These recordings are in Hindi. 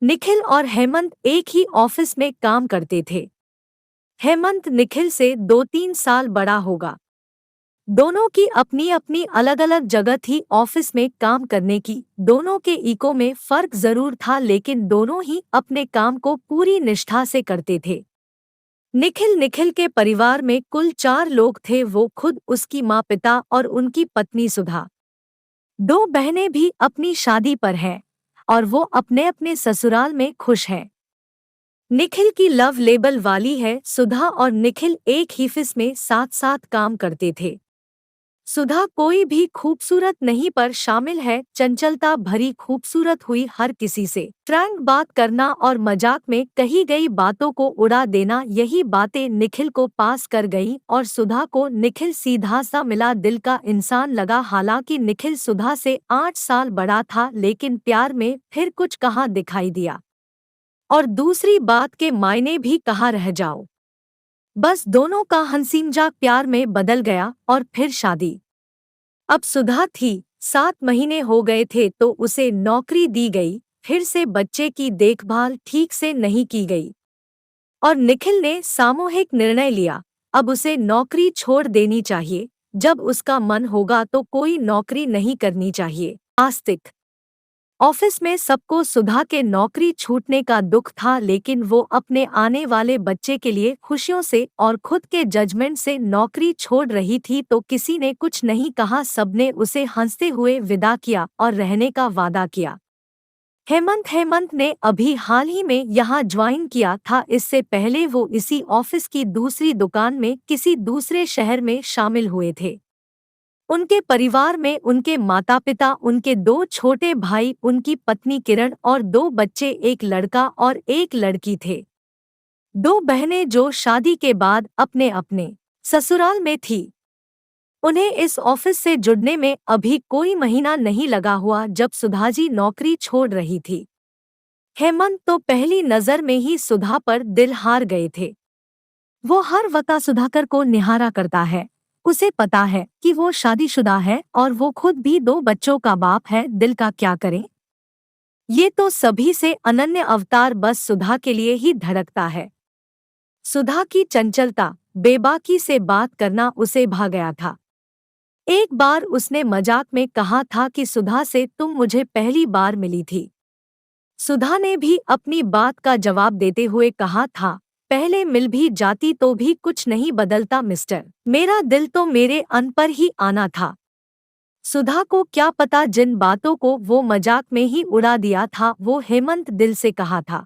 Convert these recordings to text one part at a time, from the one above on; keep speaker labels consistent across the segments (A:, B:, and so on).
A: निखिल और हेमंत एक ही ऑफिस में काम करते थे। हेमंत निखिल से 2-3 साल बड़ा होगा। दोनों की अपनी अपनी अलग अलग जगह थी ऑफिस में काम करने की। दोनों के ईगो में फर्क जरूर था, लेकिन दोनों ही अपने काम को पूरी निष्ठा से करते थे। निखिल निखिल के परिवार में कुल 4 लोग थे। वो खुद, उसकी माँ, पिता और उनकी पत्नी सुधा। 2 बहनें भी अपनी शादी पर हैं और वो अपने अपने ससुराल में खुश हैं। निखिल की लव लेबल वाली है। सुधा और निखिल एक ही ऑफिस में साथ साथ काम करते थे। सुधा कोई भी खूबसूरत नहीं पर शामिल है, चंचलता भरी खूबसूरत हुई, हर किसी से फ्रैंक बात करना और मजाक में कही गई बातों को उड़ा देना, यही बातें निखिल को पास कर गई और सुधा को निखिल सीधा सा मिला, दिल का इंसान लगा। हालांकि निखिल सुधा से 8 साल बड़ा था, लेकिन प्यार में फिर कुछ कहाँ दिखाई दिया। और दूसरी बात के मायने भी कहाँ रह जाओ। बस दोनों का हंसी-मजाक प्यार में बदल गया और फिर शादी। अब सुधा थी, 7 महीने हो गए थे तो उसे नौकरी दी गई। फिर से बच्चे की देखभाल ठीक से नहीं की गई और निखिल ने सामूहिक निर्णय लिया, अब उसे नौकरी छोड़ देनी चाहिए। जब उसका मन होगा तो कोई नौकरी नहीं करनी चाहिए। आस्तिक ऑफिस में सबको सुधा के नौकरी छूटने का दुख था, लेकिन वो अपने आने वाले बच्चे के लिए खुशियों से और खुद के जजमेंट से नौकरी छोड़ रही थी, तो किसी ने कुछ नहीं कहा। सबने उसे हंसते हुए विदा किया और रहने का वादा किया। हेमंत ने अभी हाल ही में यहाँ ज्वाइन किया था। इससे पहले वो इसी ऑफिस की दूसरी दुकान में किसी दूसरे शहर में शामिल हुए थे। उनके परिवार में उनके माता पिता, उनके 2 छोटे भाई, उनकी पत्नी किरण और 2 बच्चे, एक लड़का और एक लड़की थे। 2 बहनें जो शादी के बाद अपने अपने ससुराल में थी। उन्हें इस ऑफिस से जुड़ने में अभी कोई महीना नहीं लगा हुआ जब सुधाजी नौकरी छोड़ रही थी। हेमंत तो पहली नजर में ही सुधा पर दिल हार गए थे। वो हर वक्त सुधाकर को निहारा करता है। उसे पता है कि वो शादीशुदा है और वो खुद भी 2 बच्चों का बाप है। दिल का क्या करे। ये तो सभी से अनन्य अवतार बस सुधा के लिए ही धड़कता है। सुधा की चंचलता, बेबाकी से बात करना उसे भा गया था। एक बार उसने मजाक में कहा था कि सुधा से तुम मुझे पहली बार मिली थी। सुधा ने भी अपनी बात का जवाब देते हुए कहा था, पहले मिल भी जाती तो भी कुछ नहीं बदलता मिस्टर, मेरा दिल तो मेरे अन पर ही आना था। सुधा को क्या पता जिन बातों को वो मजाक में ही उड़ा दिया था वो हेमंत दिल से कहा था।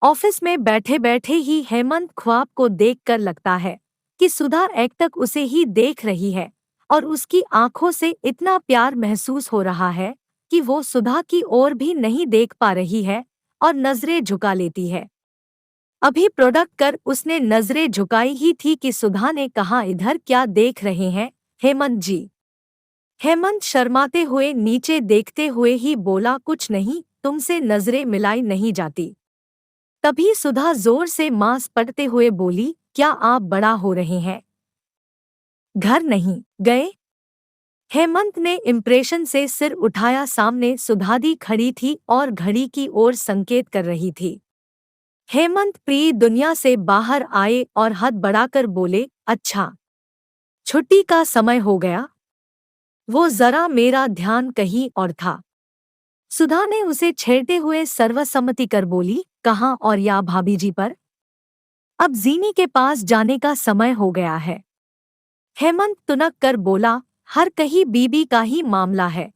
A: ऑफिस में बैठे बैठे ही हेमंत ख्वाब को देखकर लगता है कि सुधा एक तक उसे ही देख रही है और उसकी आंखों से इतना प्यार महसूस हो रहा है कि वो सुधा की ओर भी नहीं देख पा रही है और नजरें झुका लेती है। अभी प्रोडक्ट कर उसने नजरें झुकाई ही थी कि सुधा ने कहा, इधर क्या देख रहे हैं हेमंत जी। हेमंत शर्माते हुए नीचे देखते हुए ही बोला, कुछ नहीं, तुमसे नजरें मिलाई नहीं जाती। तभी सुधा जोर से मांस पटते हुए बोली, क्या आप बड़ा हो रहे हैं? घर नहीं गए? हेमंत ने इम्प्रेशन से सिर उठाया। सामने सुधादी खड़ी थी और घड़ी की ओर संकेत कर रही थी। हेमंत प्रिय दुनिया से बाहर आए और हाथ बढ़ाकर बोले, अच्छा, छुट्टी का समय हो गया। वो जरा मेरा ध्यान कहीं और था। सुधा ने उसे छेड़ते हुए सर्वसम्मति कर बोली, कहाँ और या भाभी जी पर? अब जीनी के पास जाने का समय हो गया है। हेमंत तुनक कर बोला, हर कहीं बीबी का ही मामला है।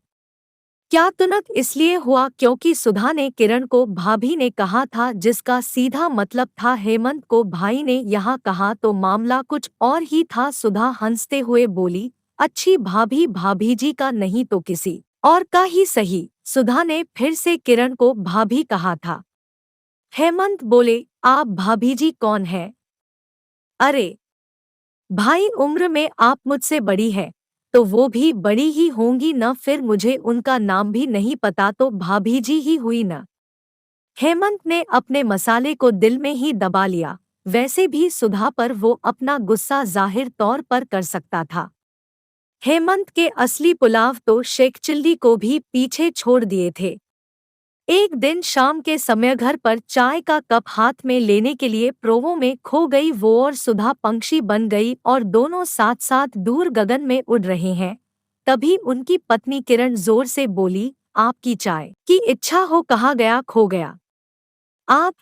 A: क्या तुनक इसलिए हुआ क्योंकि सुधा ने किरण को भाभी ने कहा था, जिसका सीधा मतलब था हेमंत को भाई ने यहाँ कहा तो मामला कुछ और ही था। सुधा हंसते हुए बोली, अच्छी भाभी, भाभी जी का नहीं तो किसी और का ही सही। सुधा ने फिर से किरण को भाभी कहा था। हेमंत बोले, आप भाभी जी कौन है? अरे भाई, उम्र में आप मुझसे बड़ी है तो वो भी बड़ी ही होंगी न, फिर मुझे उनका नाम भी नहीं पता तो भाभी जी ही हुई न। हेमंत ने अपने मसाले को दिल में ही दबा लिया। वैसे भी सुधा पर वो अपना गुस्सा जाहिर तौर पर कर सकता था। हेमंत के असली पुलाव तो शेख चिल्ली को भी पीछे छोड़ दिए थे। एक दिन शाम के समय घर पर चाय का कप हाथ में लेने के लिए प्रोवो में खो गई वो और सुधा पंक्षी बन गई और दोनों साथ साथ दूर गगन में उड़ रहे हैं। तभी उनकी पत्नी किरण जोर से बोली, आपकी चाय की इच्छा हो कहाँ गया खो गया आप।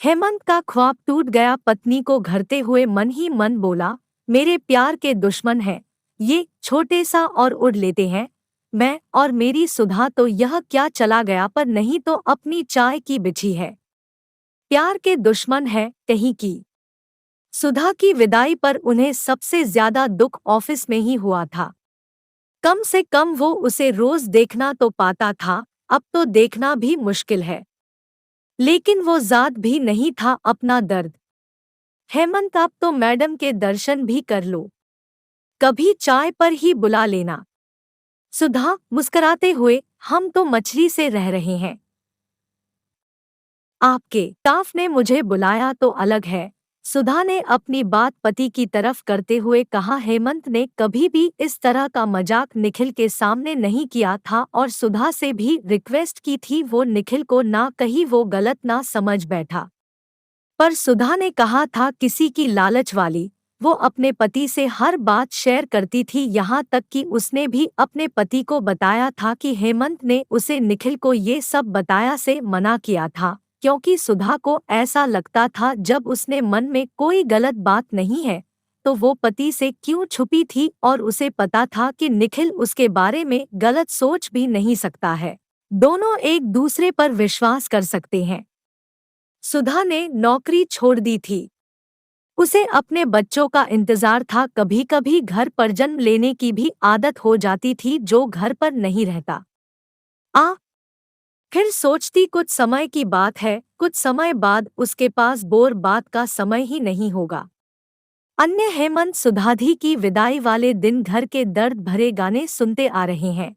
A: हेमंत का ख्वाब टूट गया। पत्नी को घरते हुए मन ही मन बोला, मेरे प्यार के दुश्मन हैं ये, छोटे सा और उड़ लेते हैं। मैं और मेरी सुधा तो यह क्या चला गया पर नहीं तो अपनी चाय की बिछी है। प्यार के दुश्मन है कहीं की। सुधा की विदाई पर उन्हें सबसे ज्यादा दुख ऑफिस में ही हुआ था। कम से कम वो उसे रोज देखना तो पाता था, अब तो देखना भी मुश्किल है। लेकिन वो जात भी नहीं था अपना दर्द। हेमंत, आप तो मैडम के दर्शन भी कर लो, कभी चाय पर ही बुला लेना। सुधा मुस्कुराते हुए, हम तो मछली से रह रहे हैं, आपके स्टाफ ने मुझे बुलाया तो अलग है। सुधा ने अपनी बात पति की तरफ करते हुए कहा। हेमंत ने कभी भी इस तरह का मजाक निखिल के सामने नहीं किया था और सुधा से भी रिक्वेस्ट की थी वो निखिल को ना कहीं वो गलत ना समझ बैठा। पर सुधा ने कहा था किसी की लालच वाली, वो अपने पति से हर बात शेयर करती थी, यहाँ तक कि उसने भी अपने पति को बताया था कि हेमंत ने उसे निखिल को ये सब बताया से मना किया था, क्योंकि सुधा को ऐसा लगता था जब उसने मन में कोई गलत बात नहीं है तो वो पति से क्यों छुपी थी और उसे पता था कि निखिल उसके बारे में गलत सोच भी नहीं सकता है। दोनों एक दूसरे पर विश्वास कर सकते हैं। सुधा ने नौकरी छोड़ दी थी। उसे अपने बच्चों का इंतजार था। कभी कभी घर पर जन्म लेने की भी आदत हो जाती थी जो घर पर नहीं रहता। आ फिर सोचती कुछ समय की बात है, कुछ समय बाद उसके पास बोर बात का समय ही नहीं होगा। अन्य हेमंत सुधाधी की विदाई वाले दिन घर के दर्द भरे गाने सुनते आ रहे हैं।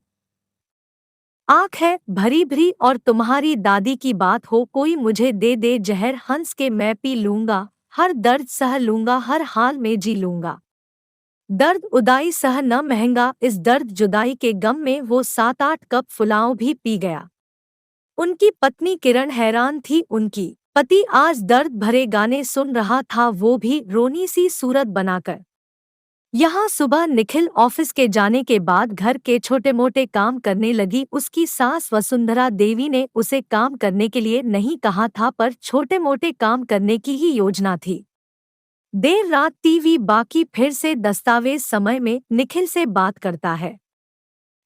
A: आँख है भरी भरी और तुम्हारी दादी की बात हो, कोई मुझे दे दे जहर हंस के मैं पी लूंगा, हर दर्द सह लूंगा हर हाल में जी लूंगा। दर्द उदाई सह न महंगा, इस दर्द जुदाई के गम में वो 7-8 कप फुलाओ भी पी गया। उनकी पत्नी किरण हैरान थी। उनकी पति आज दर्द भरे गाने सुन रहा था, वो भी रोनी सी सूरत बनाकर। यहाँ सुबह निखिल ऑफिस के जाने के बाद घर के छोटे मोटे काम करने लगी। उसकी सास वसुंधरा देवी ने उसे काम करने के लिए नहीं कहा था, पर छोटे मोटे काम करने की ही योजना थी। देर रात टीवी बाकी फिर से दस्तावेज समय में निखिल से बात करता है।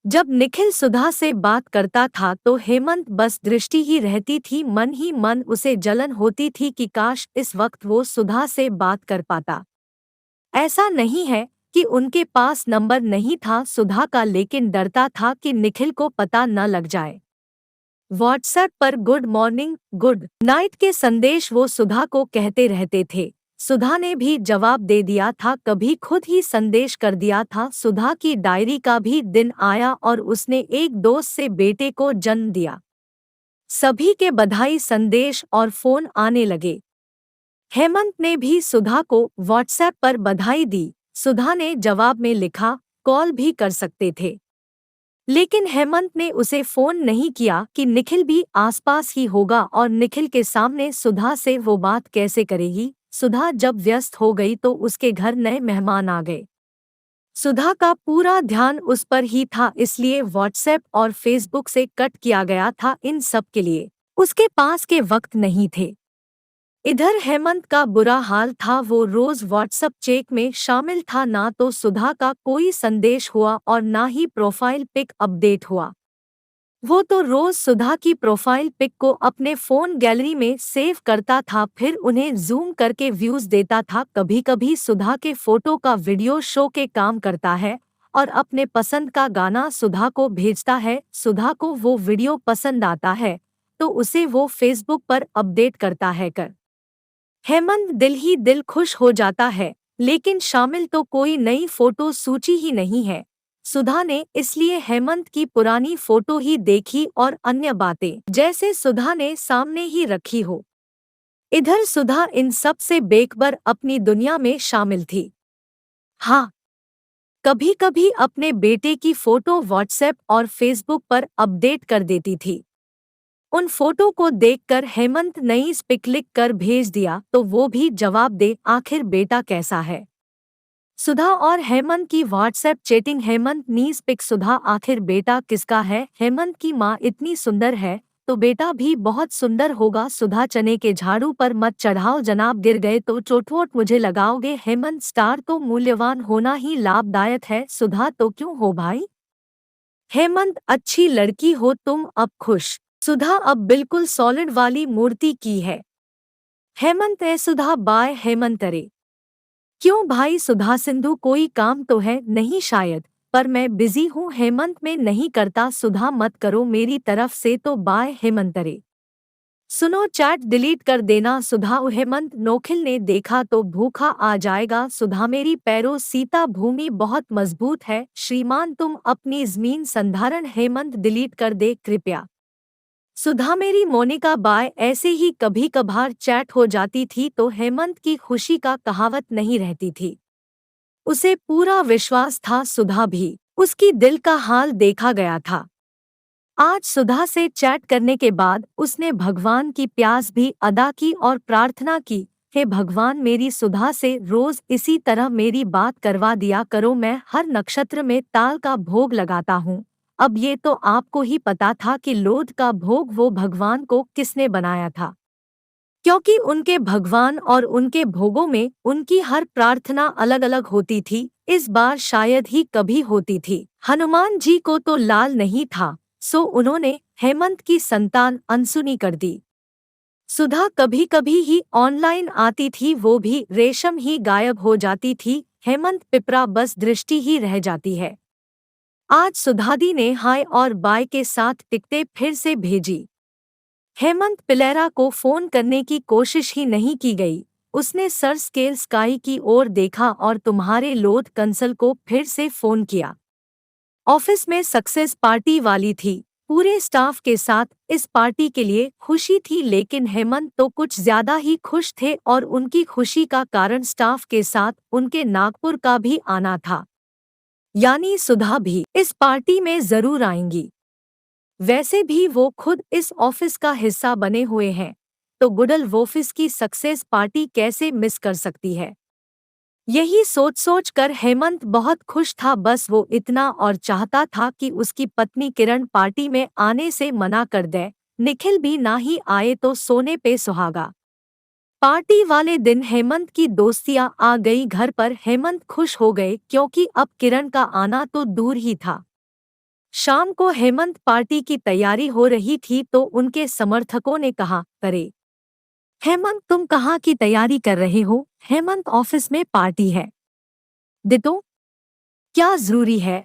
A: जब निखिल सुधा से बात करता था तो हेमंत बस दृष्टि ही रहती थी। मन ही मन उसे जलन होती थी कि काश इस वक्त वो सुधा से बात कर पाता। ऐसा नहीं है कि उनके पास नंबर नहीं था सुधा का, लेकिन डरता था कि निखिल को पता न लग जाए। व्हाट्सएप पर गुड मॉर्निंग गुड नाइट के संदेश वो सुधा को कहते रहते थे। सुधा ने भी जवाब दे दिया था, कभी खुद ही संदेश कर दिया था। सुधा की डायरी का भी दिन आया और उसने एक दोस्त से बेटे को जन्म दिया। सभी के बधाई संदेश और फोन आने लगे। हेमंत ने भी सुधा को व्हाट्सएप पर बधाई दी। सुधा ने जवाब में लिखा, कॉल भी कर सकते थे। लेकिन हेमंत ने उसे फोन नहीं किया कि निखिल भी आसपास ही होगा और निखिल के सामने सुधा से वो बात कैसे करेगी। सुधा जब व्यस्त हो गई तो उसके घर नए मेहमान आ गए। सुधा का पूरा ध्यान उस पर ही था, इसलिए व्हाट्सएप और फेसबुक से कट किया गया था। इन सब के लिए उसके पास के वक्त नहीं थे। इधर हेमंत का बुरा हाल था। वो रोज व्हाट्सएप चेक में शामिल था, ना तो सुधा का कोई संदेश हुआ और ना ही प्रोफाइल पिक अपडेट हुआ। वो तो रोज सुधा की प्रोफाइल पिक को अपने फोन गैलरी में सेव करता था, फिर उन्हें जूम करके व्यूज देता था। कभी कभी सुधा के फोटो का वीडियो शो के काम करता है और अपने पसंद का गाना सुधा को भेजता है। सुधा को वो वीडियो पसंद आता है तो उसे वो फेसबुक पर अपडेट करता है। हेमंत दिल ही दिल खुश हो जाता है, लेकिन शामिल तो कोई नई फोटो सूची ही नहीं है। सुधा ने इसलिए हेमंत की पुरानी फोटो ही देखी और अन्य बातें जैसे सुधा ने सामने ही रखी हो। इधर सुधा इन सब से बेखबर अपनी दुनिया में शामिल थी। हाँ, कभी कभी अपने बेटे की फोटो व्हाट्सएप और फेसबुक पर अपडेट कर देती थी। उन फोटो को देखकर हेमंत नई पिक लिख कर भेज दिया तो वो भी जवाब दे आखिर बेटा कैसा है। सुधा और हेमंत की व्हाट्सएप चैटिंग। हेमंत नीस पिक। सुधा आखिर बेटा किसका है? हेमंत की माँ इतनी सुंदर है तो बेटा भी बहुत सुंदर होगा। सुधा चने के झाड़ू पर मत चढ़ाओ जनाब, गिर गए तो चोट-वोट मुझे लगाओगे। हेमंत स्टार तो मूल्यवान होना ही लाभदायक है। सुधा तो क्यों हो भाई? हेमंत अच्छी लड़की हो तुम, अब खुश। सुधा अब बिल्कुल सॉलिड वाली मूर्ति की है। हेमंत ए सुधा बाय हेमंत अरे क्यों भाई? सुधा सिंधु कोई काम तो है नहीं शायद, पर मैं बिजी हूँ हेमंत में नहीं करता। सुधा मत करो मेरी तरफ से तो बाय हेमंत अरे सुनो चैट डिलीट कर देना। सुधा हेमंत नोखिल ने देखा तो भूखा आ जाएगा। सुधा मेरी पैरों सीता भूमि बहुत मजबूत है श्रीमान, तुम अपनी जमीन संधारण। हेमंत डिलीट कर दे कृपया। सुधा मेरी मोनिका बाय। ऐसे ही कभी कभार चैट हो जाती थी तो हेमंत की खुशी का कहावत नहीं रहती थी। उसे पूरा विश्वास था सुधा भी उसकी दिल का हाल देखा गया था। आज सुधा से चैट करने के बाद उसने भगवान की प्यास भी अदा की और प्रार्थना की, हे भगवान मेरी सुधा से रोज इसी तरह मेरी बात करवा दिया करो। मैं हर नक्षत्र में ताल का भोग लगाता हूँ। अब ये तो आपको ही पता था कि लोध का भोग वो भगवान को किसने बनाया था, क्योंकि उनके भगवान और उनके भोगों में उनकी हर प्रार्थना अलग अलग होती थी। इस बार शायद ही कभी होती थी। हनुमान जी को तो लाल नहीं था, सो उन्होंने हेमंत की संतान अनसुनी कर दी। सुधा कभी कभी ही ऑनलाइन आती थी, वो भी रेशम ही गायब हो जाती थी। हेमंत पिपरा बस दृष्टि ही रह जाती है। आज सुधादी ने हाय और बाय के साथ टिकटें फिर से भेजी। हेमंत पिलेरा को फोन करने की कोशिश ही नहीं की गई। उसने सर स्केल स्काई की ओर देखा और तुम्हारे लोड कंसल को फिर से फोन किया। ऑफिस में सक्सेस पार्टी वाली थी, पूरे स्टाफ के साथ इस पार्टी के लिए खुशी थी, लेकिन हेमंत तो कुछ ज्यादा ही खुश थे और उनकी खुशी का कारण स्टाफ के साथ उनके नागपुर का भी आना था। यानी सुधा भी इस पार्टी में जरूर आएंगी। वैसे भी वो खुद इस ऑफिस का हिस्सा बने हुए हैं, तो गुडल वोफिस की सक्सेस पार्टी कैसे मिस कर सकती है? यही सोच कर हेमंत बहुत खुश था। बस वो इतना और चाहता था कि उसकी पत्नी किरण पार्टी में आने से मना कर दे। निखिल भी ना ही आए तो सोने पे सुहागा। पार्टी वाले दिन हेमंत की दोस्तियां आ गई घर पर। हेमंत खुश हो गए क्योंकि अब किरण का आना तो दूर ही था। शाम को हेमंत पार्टी की तैयारी हो रही थी तो उनके समर्थकों ने कहा, अरे हेमंत तुम कहाँ की तैयारी कर रहे हो? हेमंत ऑफिस में पार्टी है। दितो क्या जरूरी है?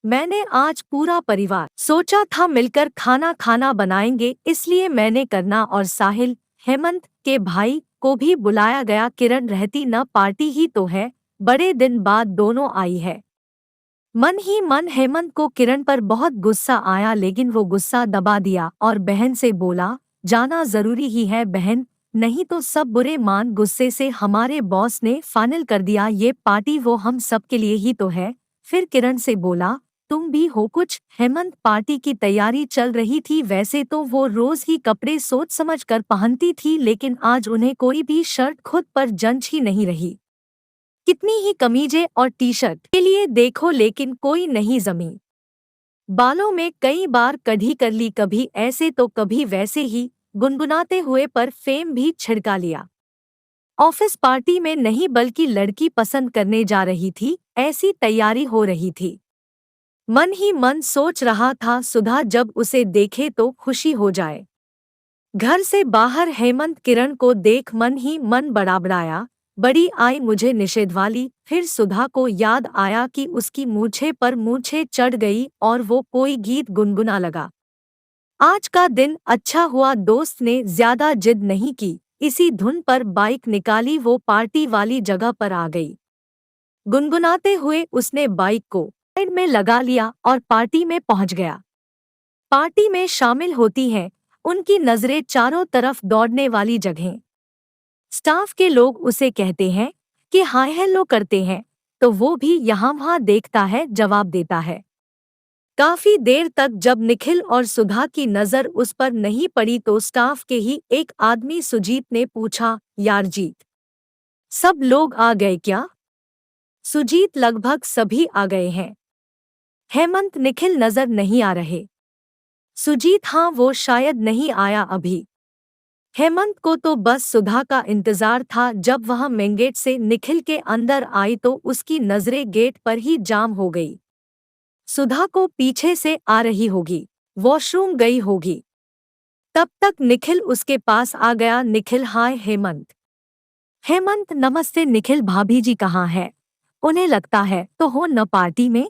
A: मैंने आज पूरा परिवार सोचा था मिलकर खाना खाना बनाएंगे, इसलिए मैंने करना और साहिल हेमंत के भाई को भी बुलाया गया। किरण रहती न पार्टी ही तो है, बड़े दिन बाद दोनों आई है। मन ही मन हेमंत को किरण पर बहुत गुस्सा आया, लेकिन वो गुस्सा दबा दिया और बहन से बोला, जाना जरूरी ही है बहन, नहीं तो सब बुरे मान। गुस्से से हमारे बॉस ने फाइनल कर दिया ये पार्टी वो हम सब के लिए ही तो है। फिर किरण से बोला, तुम भी हो कुछ? हेमंत पार्टी की तैयारी चल रही थी। वैसे तो वो रोज ही कपड़े सोच समझ कर पहनती थी, लेकिन आज उन्हें कोई भी शर्ट खुद पर जंच ही नहीं रही। कितनी ही कमीजें और टी शर्ट के लिए देखो, लेकिन कोई नहीं जमी। बालों में कई बार कढ़ी कर ली, कभी ऐसे तो कभी वैसे ही गुनगुनाते हुए पर फेम भी छिड़का लिया। ऑफिस पार्टी में नहीं बल्कि लड़की पसंद करने जा रही थी, ऐसी तैयारी हो रही थी। मन ही मन सोच रहा था सुधा जब उसे देखे तो खुशी हो जाए। घर से बाहर हेमंत किरण को देख मन ही मन बड़बड़ाया, बड़ी आई मुझे निषेध वाली। फिर सुधा को याद आया कि उसकी मूछे पर मूछे चढ़ गई और वो कोई गीत गुनगुना लगा। आज का दिन अच्छा हुआ दोस्त ने ज्यादा जिद नहीं की, इसी धुन पर बाइक निकाली, वो पार्टी वाली जगह पर आ गई। गुनगुनाते हुए उसने बाइक को साइड में लगा लिया और पार्टी में पहुंच गया। पार्टी में शामिल होती हैं उनकी नजरें चारों तरफ दौड़ने वाली जगहें। स्टाफ के लोग उसे कहते हैं कि हाय हेलो करते हैं, तो वो भी यहाँ वहाँ देखता है, जवाब देता है। काफी देर तक जब निखिल और सुधा की नजर उस पर नहीं पड़ी तो स्टाफ के ही एक आदमी सुजीत ने पूछा, यार जीत, सब लोग आ गए क्या? सुजीत, लगभग सभी आ गए हैं। हेमंत, निखिल नजर नहीं आ रहे। सुजीत, हाँ वो शायद नहीं आया अभी। हेमंत को तो बस सुधा का इंतजार था। जब वह मेन गेट से निखिल के अंदर आई तो उसकी नजरें गेट पर ही जाम हो गई। सुधा को पीछे से आ रही होगी, वॉशरूम गई होगी। तब तक निखिल उसके पास आ गया। निखिल, हाय हेमंत। हेमंत, नमस्ते निखिल, भाभी जी कहाँ है? उन्हें लगता है तो हो न पार्टी में?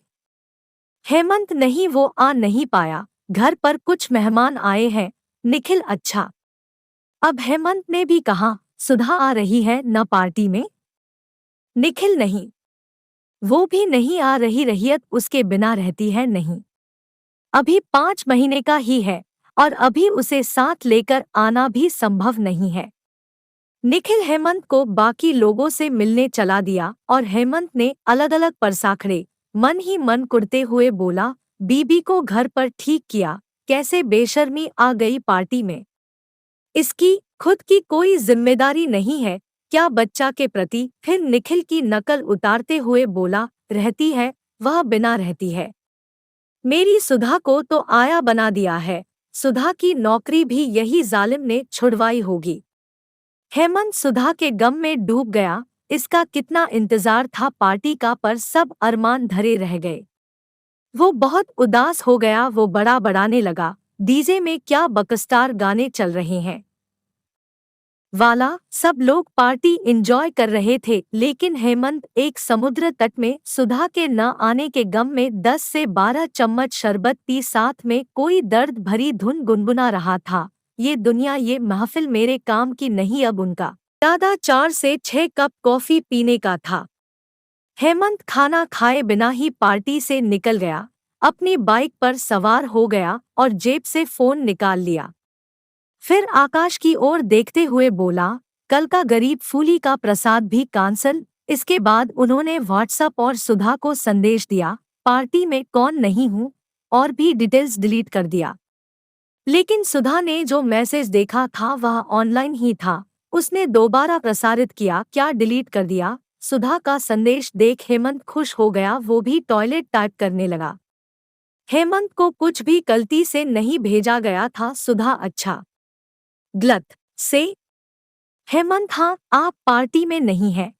A: हेमंत, नहीं वो आ नहीं पाया, घर पर कुछ मेहमान आए हैं। निखिल, अच्छा। अब हेमंत ने भी कहा, सुधा आ रही है न पार्टी में? निखिल, नहीं, वो भी नहीं आ रही, रहियत उसके बिना रहती है नहीं। अभी 5 महीने का ही है और अभी उसे साथ लेकर आना भी संभव नहीं है। निखिल हेमंत को बाकी लोगों से मिलने चला दिया और हेमंत ने अलग अलग परसाखड़े मन ही मन कुड़ते हुए बोला, बीबी को घर पर ठीक किया, कैसे बेशर्मी आ गई पार्टी में। इसकी खुद की कोई जिम्मेदारी नहीं है क्या बच्चा के प्रति? फिर निखिल की नकल उतारते हुए बोला, रहती है, वह बिना रहती है। मेरी सुधा को तो आया बना दिया है। सुधा की नौकरी भी यही जालिम ने छुड़वाई होगी। हेमंत सुधा के गम में डूब गया। इसका कितना इंतजार था पार्टी का, पर सब अरमान धरे रह गए। वो बहुत उदास हो गया। वो बड़ा बड़ाने लगा, डीजे में क्या बकस्टार गाने चल रहे हैं वाला। सब लोग पार्टी एंजॉय कर रहे थे, लेकिन हेमंत एक समुद्र तट में सुधा के न आने के गम में 10 से 12 चम्मच शरबत पी साथ में कोई दर्द भरी धुन गुनगुना रहा था। ये दुनिया, ये महफिल मेरे काम की नहीं। अब उनका दादा 4 से 6 कप कॉफी पीने का था। हेमंत खाना खाए बिना ही पार्टी से निकल गया, अपनी बाइक पर सवार हो गया और जेब से फोन निकाल लिया। फिर आकाश की ओर देखते हुए बोला, कल का गरीब फूली का प्रसाद भी कैंसल। इसके बाद उन्होंने व्हाट्सएप और सुधा को संदेश दिया, पार्टी में कौन नहीं हूँ, और भी डिटेल्स डिलीट कर दिया। लेकिन सुधा ने जो मैसेज देखा था वह ऑनलाइन ही था। उसने दोबारा प्रसारित किया, क्या डिलीट कर दिया? सुधा का संदेश देख हेमंत खुश हो गया। वो भी टॉयलेट टाइप करने लगा। हेमंत को कुछ भी गलती से नहीं भेजा गया था। सुधा, अच्छा गलत से। हेमंत, हाँ, आप पार्टी में नहीं है।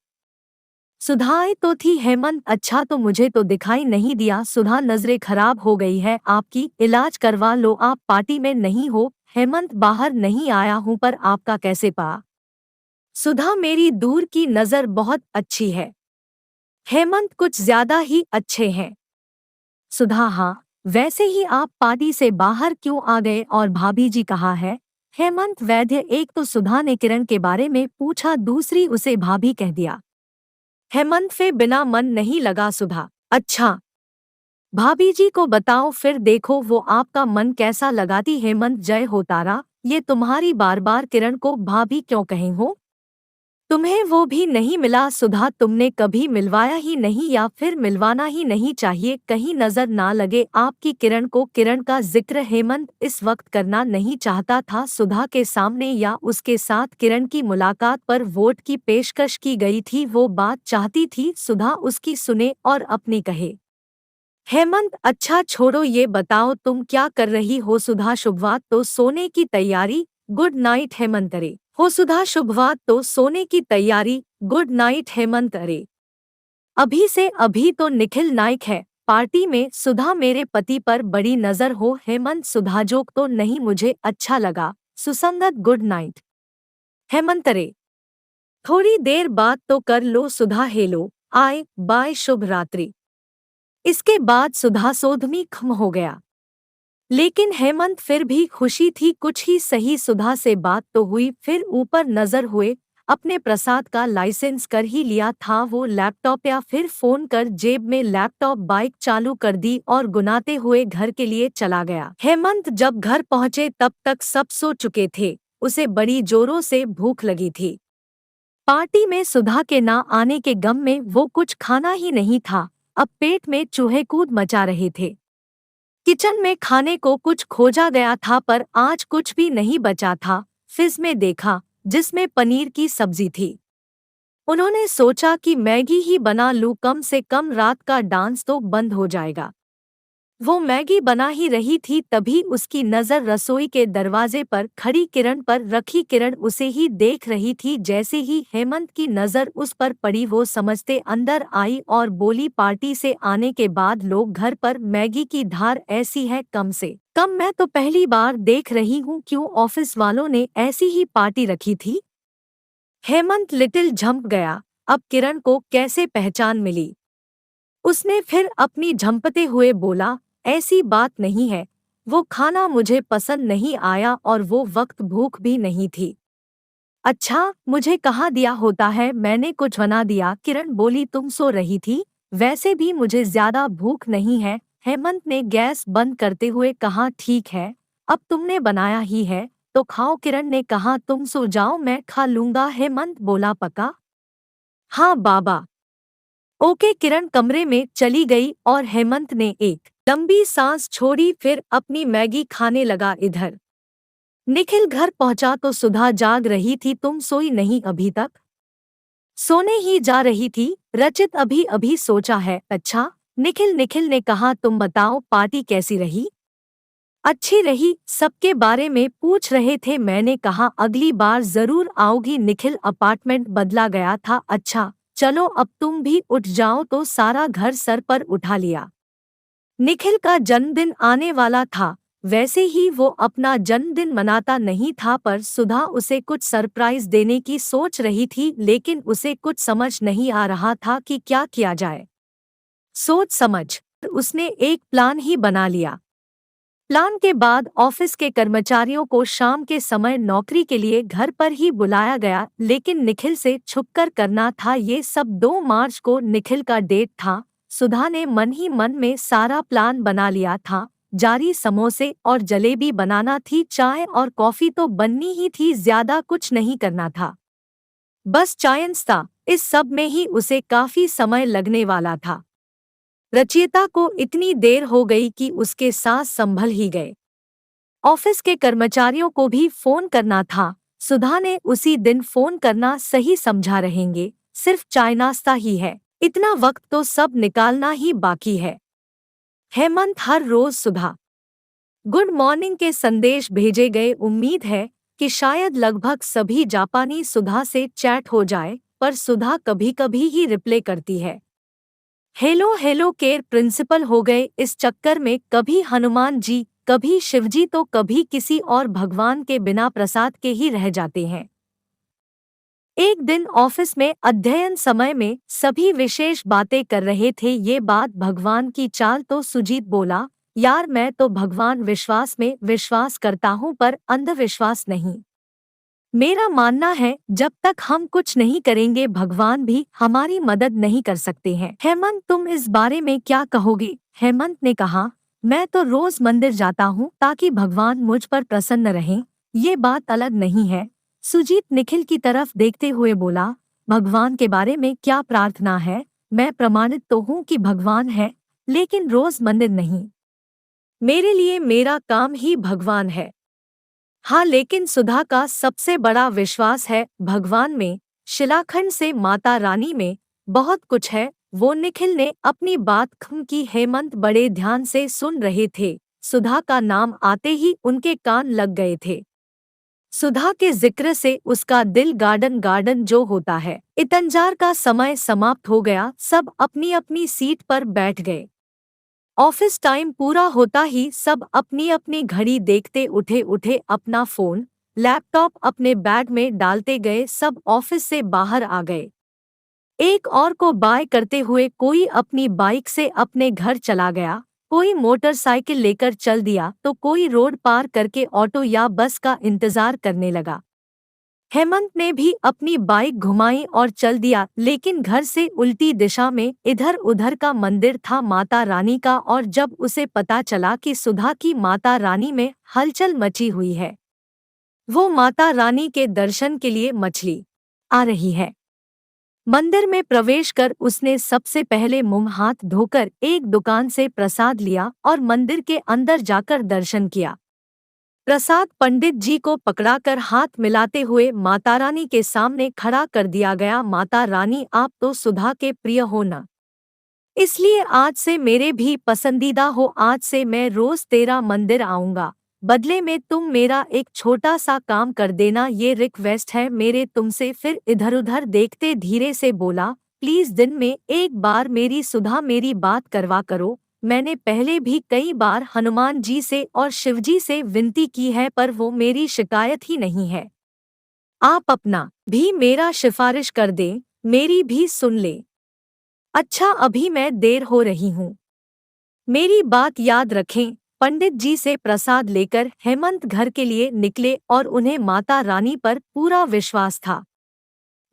A: सुधाए तो थी। हेमंत, अच्छा तो मुझे तो दिखाई नहीं दिया। सुधा, नजरें खराब हो गई है आपकी, इलाज करवा लो, आप पार्टी में नहीं हो। हेमंत, बाहर नहीं आया हूं पर आपका कैसे पा? सुधा, मेरी दूर की नजर बहुत अच्छी है। हेमंत, कुछ ज्यादा ही अच्छे हैं। सुधा, हाँ, वैसे ही आप पार्टी से बाहर क्यों आ गए और भाभी जी कहाँ है? हेमंत, वैद्य, एक तो सुधा ने किरण के बारे में पूछा, दूसरी उसे भाभी कह दिया। हेमंत से बिना मन नहीं लगा। सुधा, अच्छा, भाभी जी को बताओ, फिर देखो वो आपका मन कैसा लगाती। हेमंत, जय हो तारा, ये तुम्हारी बार बार किरण को भाभी क्यों कहे हो? तुम्हें वो भी नहीं मिला। सुधा, तुमने कभी मिलवाया ही नहीं या फिर मिलवाना ही नहीं चाहिए, कहीं नजर ना लगे आपकी किरण को। किरण का जिक्र हेमंत इस वक्त करना नहीं चाहता था। सुधा के सामने या उसके साथ किरण की मुलाकात पर वोट की पेशकश की गई थी, वो बात चाहती थी सुधा उसकी सुने और अपनी कहे। हेमंत, अच्छा छोड़ो, ये बताओ तुम क्या कर रही हो? सुधा, शुभवात तो सोने की तैयारी, गुड नाइट। हेमंत, अरे हो सुधा, शुभवात तो सोने की तैयारी, गुड नाइट। हेमंत, अरे अभी से अभी तो निखिल नाइक है पार्टी में। सुधा, मेरे पति पर बड़ी नजर हो। हेमंत, सुधा, जोक तो नहीं, मुझे अच्छा लगा। सुसंगत, गुड नाइट। हेमंत, अरे थोड़ी देर बात तो कर लो। सुधा, हेलो, आए बाय, शुभ रात्रि। इसके बाद सुधा सोधमी खम हो गया, लेकिन हेमंत फिर भी खुशी थी। कुछ ही सही सुधा से बात तो हुई, फिर ऊपर नजर हुए, अपने प्रसाद का लाइसेंस कर ही लिया था वो। लैपटॉप या फिर फोन कर जेब में लैपटॉप, बाइक चालू कर दी और गुनाते हुए घर के लिए चला गया। हेमंत जब घर पहुंचे तब तक सब सो चुके थे। उसे बड़ी जोरों से भूख लगी थी। पार्टी में सुधा के ना आने के गम में वो कुछ खाना ही नहीं था। अब पेट में चूहे कूद मचा रहे थे। किचन में खाने को कुछ खोजा गया था पर आज कुछ भी नहीं बचा था। फ्रिज में देखा जिसमें पनीर की सब्जी थी। उन्होंने सोचा कि मैगी ही बना लूं, कम से कम रात का डांस तो बंद हो जाएगा। वो मैगी बना ही रही थी तभी उसकी नज़र रसोई के दरवाजे पर खड़ी किरण पर रखी। किरण उसे ही देख रही थी। जैसे ही हेमंत की नज़र उस पर पड़ी वो समझते अंदर आई और बोली, पार्टी से आने के बाद लोग घर पर मैगी की धार ऐसी है, कम से कम मैं तो पहली बार देख रही हूँ। क्यों ऑफिस वालों ने ऐसी ही पार्टी रखी थी? हेमंत लिटिल झंप गया। अब किरण को कैसे पहचान मिली? उसने फिर अपनी झंपते हुए बोला, ऐसी बात नहीं है, वो खाना मुझे पसंद नहीं आया और वो वक्त भूख भी नहीं थी। अच्छा, मुझे कहाँ दिया होता है, मैंने कुछ बना दिया। किरण बोली, तुम सो रही थी, वैसे भी मुझे ज्यादा भूख नहीं है। हेमंत ने गैस बंद करते हुए कहा, ठीक है, अब तुमने बनाया ही है तो खाओ। किरण ने कहा, तुम सो जाओ, मैं खा लूंगा। हेमंत बोला, पक्का? हाँ बाबा। ओके। किरण कमरे में चली गई और हेमंत ने एक लंबी सांस छोड़ी, फिर अपनी मैगी खाने लगा। इधर निखिल घर पहुंचा तो सुधा जाग रही थी। तुम सोई नहीं अभी तक? सोने ही जा रही थी, रचित अभी अभी सोचा है। अच्छा, निखिल ने कहा, तुम बताओ पार्टी कैसी रही? अच्छी रही, सबके बारे में पूछ रहे थे। मैंने कहा अगली बार जरूर आऊंगी। निखिल, अपार्टमेंट बदला गया था। अच्छा चलो अब तुम भी उठ जाओ। तो सारा घर सर पर उठा लिया। निखिल का जन्मदिन आने वाला था। वैसे ही वो अपना जन्मदिन मनाता नहीं था पर सुधा उसे कुछ सरप्राइज देने की सोच रही थी, लेकिन उसे कुछ समझ नहीं आ रहा था कि क्या किया जाए। सोच समझ उसने एक प्लान ही बना लिया। प्लान के बाद ऑफिस के कर्मचारियों को शाम के समय नौकरी के लिए घर पर ही बुलाया गया, लेकिन निखिल से छुपकर करना था ये सब। 2 मार्च को निखिल का डेट था। सुधा ने मन ही मन में सारा प्लान बना लिया था। जारी समोसे और जलेबी बनाना थी, चाय और कॉफी तो बननी ही थी, ज्यादा कुछ नहीं करना था। बस चायंस था। इस सब में ही उसे काफी समय लगने वाला था। रचयिता को इतनी देर हो गई कि उसके सांस संभल ही गए। ऑफिस के कर्मचारियों को भी फोन करना था। सुधा ने उसी दिन फोन करना सही समझा, रहेंगे सिर्फ चाय नाश्ता ही है, इतना वक्त तो सब निकालना ही बाकी है। हेमंत हर रोज सुधा गुड मॉर्निंग के संदेश भेजे गए। उम्मीद है कि शायद लगभग सभी जापानी सुधा से चैट हो जाए, पर सुधा कभी कभी ही रिप्लाई करती है। हेलो हेलो केयर प्रिंसिपल हो गए इस चक्कर में। कभी हनुमान जी, कभी शिवजी, तो कभी किसी और भगवान के बिना प्रसाद के ही रह जाते हैं। एक दिन ऑफिस में अध्ययन समय में सभी विशेष बातें कर रहे थे। ये बात भगवान की चाल तो सुजीत बोला, यार मैं तो भगवान विश्वास में विश्वास करता हूँ पर अंधविश्वास नहीं। मेरा मानना है जब तक हम कुछ नहीं करेंगे भगवान भी हमारी मदद नहीं कर सकते हैं। हेमंत, तुम इस बारे में क्या कहोगे? हेमंत ने कहा, मैं तो रोज मंदिर जाता हूँ ताकि भगवान मुझ पर प्रसन्न रहें, ये बात अलग नहीं है। सुजीत निखिल की तरफ देखते हुए बोला, भगवान के बारे में क्या प्रार्थना है? मैं प्रमाणित तो हूँ कि भगवान है, लेकिन रोज मंदिर नहीं। मेरे लिए मेरा काम ही भगवान है। हाँ, लेकिन सुधा का सबसे बड़ा विश्वास है भगवान में, शिलाखंड से माता रानी में, बहुत कुछ है वो। निखिल ने अपनी बात खत्म की। हेमंत बड़े ध्यान से सुन रहे थे। सुधा का नाम आते ही उनके कान लग गए थे। सुधा के जिक्र से उसका दिल गार्डन गार्डन जो होता है। इतंजार का समय समाप्त हो गया। सब अपनी अपनी सीट पर बैठ गए। ऑफिस टाइम पूरा होता ही सब अपनी अपनी घड़ी देखते उठे उठे अपना फोन लैपटॉप अपने बैग में डालते गए। सब ऑफिस से बाहर आ गए। एक और को बाय करते हुए कोई अपनी बाइक से अपने घर चला गया, कोई मोटरसाइकिल लेकर चल दिया तो कोई रोड पार करके ऑटो या बस का इंतजार करने लगा। हेमंत ने भी अपनी बाइक घुमाई और चल दिया, लेकिन घर से उल्टी दिशा में। इधर उधर का मंदिर था माता रानी का, और जब उसे पता चला कि सुधा की माता रानी में हलचल मची हुई है, वो माता रानी के दर्शन के लिए मछली आ रही है, मंदिर में प्रवेश कर उसने सबसे पहले मुंह हाथ धोकर एक दुकान से प्रसाद लिया और मंदिर के अंदर जाकर दर्शन किया। प्रसाद पंडित जी को पकड़ाकर हाथ मिलाते हुए मातारानी के सामने खड़ा कर दिया गया। माता रानी, आप तो सुधा के प्रिय हो न, इसलिए आज से मेरे भी पसंदीदा हो। आज से मैं रोज तेरा मंदिर आऊंगा, बदले में तुम मेरा एक छोटा सा काम कर देना, ये रिक्वेस्ट है मेरे तुमसे। फिर इधर उधर देखते धीरे से बोला, प्लीज दिन में एक बार मेरी सुधा मेरी बात करवा करो। मैंने पहले भी कई बार हनुमान जी से और शिवजी से विनती की है, पर वो मेरी शिकायत ही नहीं है। आप अपना भी मेरा सिफारिश कर दें, मेरी भी सुन ले। अच्छा, अभी मैं देर हो रही हूँ, मेरी बात याद रखें। पंडित जी से प्रसाद लेकर हेमंत घर के लिए निकले और उन्हें माता रानी पर पूरा विश्वास था।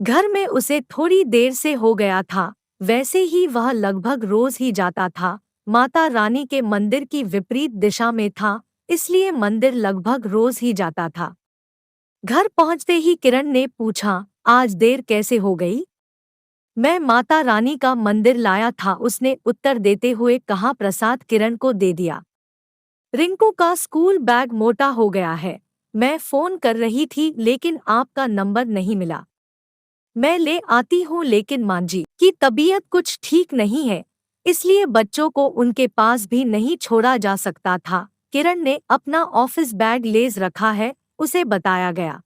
A: घर में उसे थोड़ी देर से हो गया था, वैसे ही वह लगभग रोज ही जाता था। माता रानी के मंदिर की विपरीत दिशा में था, इसलिए मंदिर लगभग रोज ही जाता था। घर पहुंचते ही किरण ने पूछा, आज देर कैसे हो गई? मैं माता रानी का मंदिर लाया था, उसने उत्तर देते हुए कहा। प्रसाद किरण को दे दिया। रिंकू का स्कूल बैग मोटा हो गया है, मैं फोन कर रही थी लेकिन आपका नंबर नहीं मिला। मैं ले आती हूँ, लेकिन मां जी की तबीयत कुछ ठीक नहीं है, इसलिए बच्चों को उनके पास भी नहीं छोड़ा जा सकता था। किरण ने अपना ऑफिस बैग लेज रखा है, उसे बताया गया।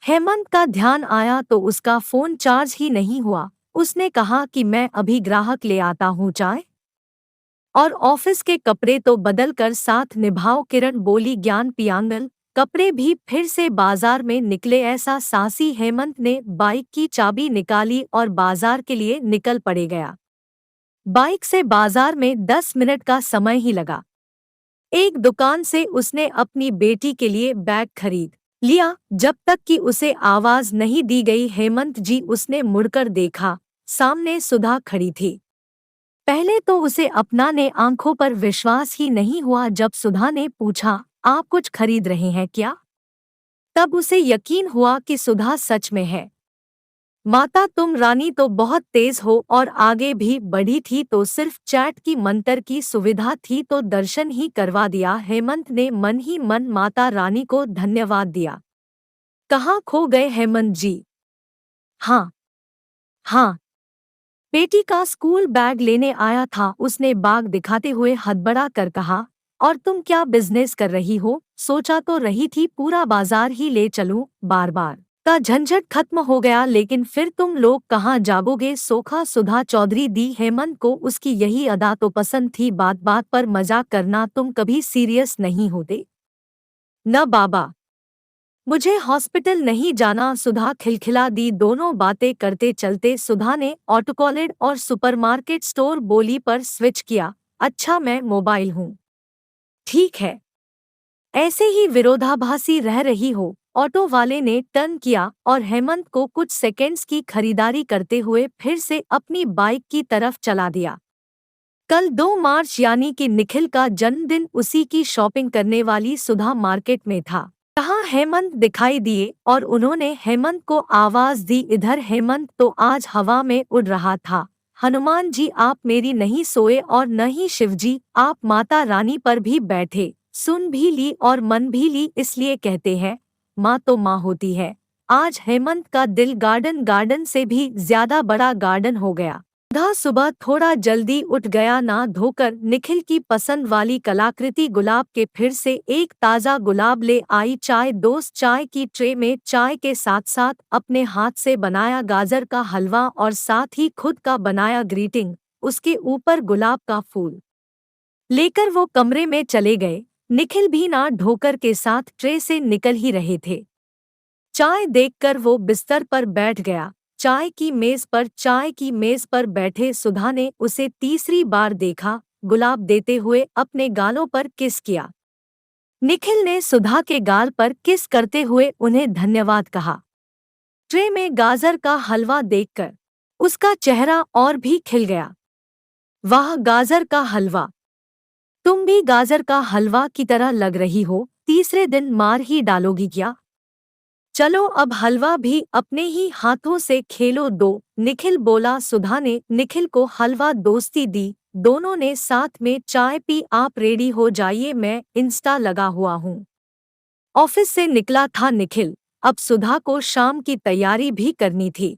A: हेमंत का ध्यान आया तो उसका फोन चार्ज ही नहीं हुआ। उसने कहा कि मैं अभी ग्राहक ले आता हूँ, चाय और ऑफिस के कपड़े तो बदल कर साथ निभाओ। किरण बोली, ज्ञान पियांगल कपड़े भी फिर से बाजार में निकले। ऐसा साहसी हेमंत ने बाइक की चाबी निकाली और बाजार के लिए निकल पड़े गया। बाइक से बाजार में 10 मिनट का समय ही लगा। एक दुकान से उसने अपनी बेटी के लिए बैग खरीद लिया। जब तक कि उसे आवाज नहीं दी गई, हेमंत जी उसने मुड़कर देखा, सामने सुधा खड़ी थी। पहले तो उसे अपना ने आंखों पर विश्वास ही नहीं हुआ। जब सुधा ने पूछा, आप कुछ खरीद रहे हैं क्या? तब उसे यकीन हुआ कि सुधा सच में है। माता, तुम रानी तो बहुत तेज हो, और आगे भी बढ़ी थी तो सिर्फ चैट की मंतर की सुविधा थी तो दर्शन ही करवा दिया। हेमंत ने मन ही मन माता रानी को धन्यवाद दिया। कहाँ खो गए हेमंत जी? हाँ हाँ, बेटी का स्कूल बैग लेने आया था, उसने बैग दिखाते हुए हड़बड़ा कर कहा। और तुम क्या बिजनेस कर रही हो? सोचा तो रही थी पूरा बाजार ही ले चलूं, बार बार का झंझट खत्म हो गया, लेकिन फिर तुम लोग कहाँ जाओगे? सोखा सुधा चौधरी दी। हेमंत को उसकी यही अदा तो पसंद थी, बात बात पर मजाक करना। तुम कभी सीरियस नहीं होते न बाबा, मुझे हॉस्पिटल नहीं जाना, सुधा खिलखिला दी। दोनों बातें करते चलते सुधा ने ऑटोकॉलेज और सुपरमार्केट स्टोर बोली पर स्विच किया। अच्छा, मैं मोबाइल हूँ, ठीक है, ऐसे ही विरोधाभासी रह रही हो। ऑटो वाले ने टर्न किया और हेमंत को कुछ सेकंड्स की खरीदारी करते हुए फिर से अपनी बाइक की तरफ चला दिया। कल 2 मार्च यानी कि निखिल का जन्मदिन, उसी की शॉपिंग करने वाली सुधा मार्केट में था। कहाँ हेमंत दिखाई दिए और उन्होंने हेमंत को आवाज दी। इधर हेमंत तो आज हवा में उड़ रहा था। हनुमान जी, आप मेरी नहीं सोए और न ही शिवजी, आप माता रानी पर भी बैठे, सुन भी ली और मन भी ली, इसलिए कहते हैं माँ तो माँ होती है। आज हेमंत का दिल गार्डन गार्डन से भी ज्यादा बड़ा गार्डन हो गया। सुधा सुबह थोड़ा जल्दी उठ गया, ना धोकर निखिल की पसंद वाली कलाकृति गुलाब के फिर से एक ताज़ा गुलाब ले आई। चाय दोस्त, चाय की ट्रे में चाय के साथ साथ अपने हाथ से बनाया गाजर का हलवा और साथ ही खुद का बनाया ग्रीटिंग, उसके ऊपर गुलाब का फूल लेकर वो कमरे में चले गए। निखिल भी ना ढोकर के साथ ट्रे से निकल ही रहे थे। चाय देखकर वो बिस्तर पर बैठ गया। चाय की मेज पर बैठे सुधा ने उसे तीसरी बार देखा। गुलाब देते हुए अपने गालों पर किस किया। निखिल ने सुधा के गाल पर किस करते हुए उन्हें धन्यवाद कहा। ट्रे में गाजर का हलवा देखकर उसका चेहरा और भी खिल गया। वाह, गाजर का हलवा, तुम भी गाजर का हलवा की तरह लग रही हो, तीसरे दिन मार ही डालोगी क्या? चलो अब हलवा भी अपने ही हाथों से खेलो दो, निखिल बोला। सुधा ने निखिल को हलवा दोस्ती दी। दोनों ने साथ में चाय पी। आप रेडी हो जाइए, मैं इंस्टा लगा हुआ हूँ। ऑफिस से निकला था निखिल। अब सुधा को शाम की तैयारी भी करनी थी।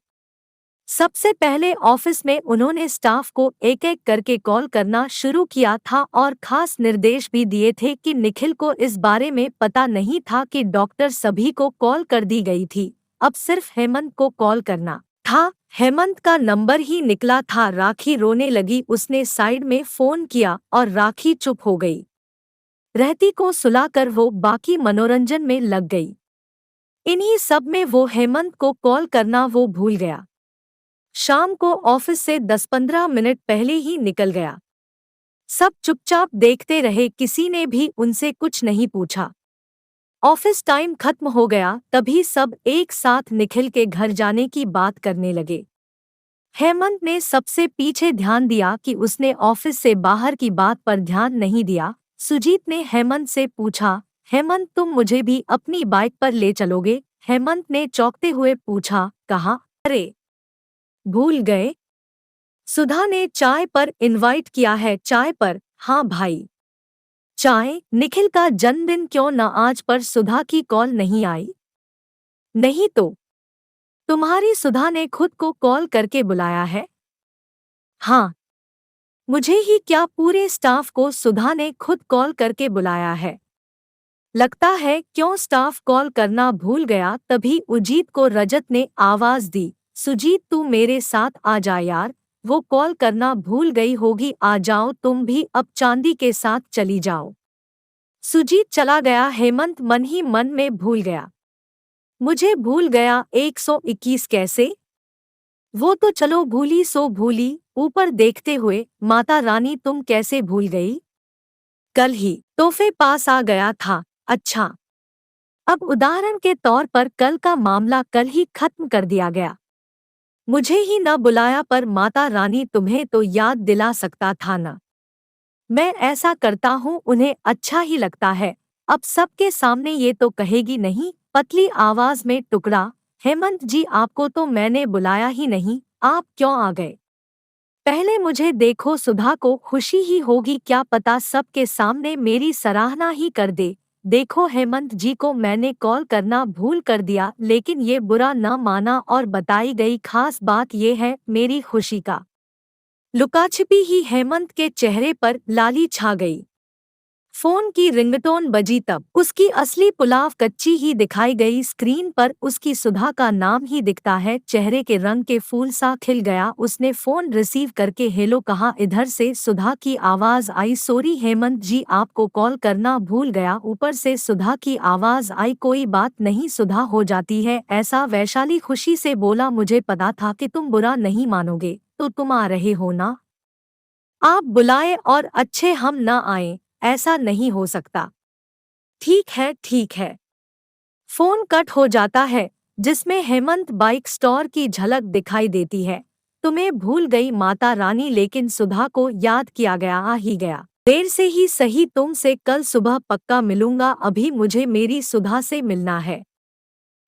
A: सबसे पहले ऑफिस में उन्होंने स्टाफ को एक एक करके कॉल करना शुरू किया था और खास निर्देश भी दिए थे कि निखिल को इस बारे में पता नहीं था कि डॉक्टर सभी को कॉल कर दी गई थी। अब सिर्फ हेमंत को कॉल करना था। हेमंत का नंबर ही निकला था। राखी रोने लगी। उसने साइड में फोन किया और राखी चुप हो गई। रहती को सुलाकर वो बाकी मनोरंजन में लग गई। इन्हीं सब में वो हेमंत को कॉल करना वो भूल गया। शाम को ऑफिस से 10-15 मिनट पहले ही निकल गया। सब चुपचाप देखते रहे, किसी ने भी उनसे कुछ नहीं पूछा। ऑफिस टाइम खत्म हो गया, तभी सब एक साथ निखिल के घर जाने की बात करने लगे। हेमंत ने सबसे पीछे ध्यान दिया कि उसने ऑफिस से बाहर की बात पर ध्यान नहीं दिया। सुजीत ने हेमंत से पूछा, हेमंत तुम मुझे भी अपनी बाइक पर ले चलोगे? हेमंत ने चौंकते हुए पूछा, कहाँ? अरे भूल गए? सुधा ने चाय पर इनवाइट किया है। चाय पर? हाँ भाई। चाय? निखिल का जन्मदिन क्यों न आज? पर सुधा की कॉल नहीं आई। नहीं तो तुम्हारी सुधा ने खुद को कॉल करके बुलाया है? हाँ। मुझे ही क्या, पूरे स्टाफ को सुधा ने खुद कॉल करके बुलाया है। लगता है क्यों स्टाफ कॉल करना भूल गया। तभी उजीत को रजत ने आवाज दी, सुजीत तू मेरे साथ आ जा यार, वो कॉल करना भूल गई होगी। आ जाओ तुम भी, अब चांदी के साथ चली जाओ। सुजीत चला गया। हेमंत मन ही मन में भूल गया। मुझे भूल गया 121 कैसे? वो तो चलो भूली सो भूली, ऊपर देखते हुए माता रानी तुम कैसे भूल गई? कल ही तोहफे पास आ गया था। अच्छा, अब उदाहरण के तौर पर कल का मामला कल ही खत्म कर दिया गया। मुझे ही न बुलाया, पर माता रानी तुम्हें तो याद दिला सकता था न। मैं ऐसा करता हूँ उन्हें अच्छा ही लगता है। अब सबके सामने ये तो कहेगी नहीं। पतली आवाज में टुकड़ा, हेमंत जी आपको तो मैंने बुलाया ही नहीं, आप क्यों आ गए? पहले मुझे देखो। सुधा को खुशी ही होगी, क्या पता सबके सामने मेरी सराहना ही कर दे। देखो हेमंत जी को मैंने कॉल करना भूल कर दिया, लेकिन ये बुरा न माना और बताई गई खास बात ये है मेरी खुशी का। लुकाछिपी ही हेमंत के चेहरे पर लाली छा गई। फोन की रिंगटोन बजी तब उसकी असली पुलाव कच्ची ही दिखाई गई। स्क्रीन पर उसकी सुधा का नाम ही दिखता है। चेहरे के रंग के फूल सा खिल गया। उसने फोन रिसीव करके हेलो कहा। इधर से सुधा की आवाज आई, सॉरी हेमंत जी आपको कॉल करना भूल गया। ऊपर से सुधा की आवाज आई, कोई बात नहीं, सुधा हो जाती है ऐसा। वैशाली खुशी से बोला, मुझे पता था कि तुम बुरा नहीं मानोगे, तो तुम आ रहे हो ना? आप बुलाए और अच्छे हम न आए, ऐसा नहीं हो सकता। ठीक है ठीक है। फोन कट हो जाता है, जिसमें हेमंत बाइक स्टोर की झलक दिखाई देती है। तुम्हें भूल गई माता रानी, लेकिन सुधा को याद किया गया। आ ही गया, देर से ही सही, तुमसे कल सुबह पक्का मिलूंगा। अभी मुझे मेरी सुधा से मिलना है।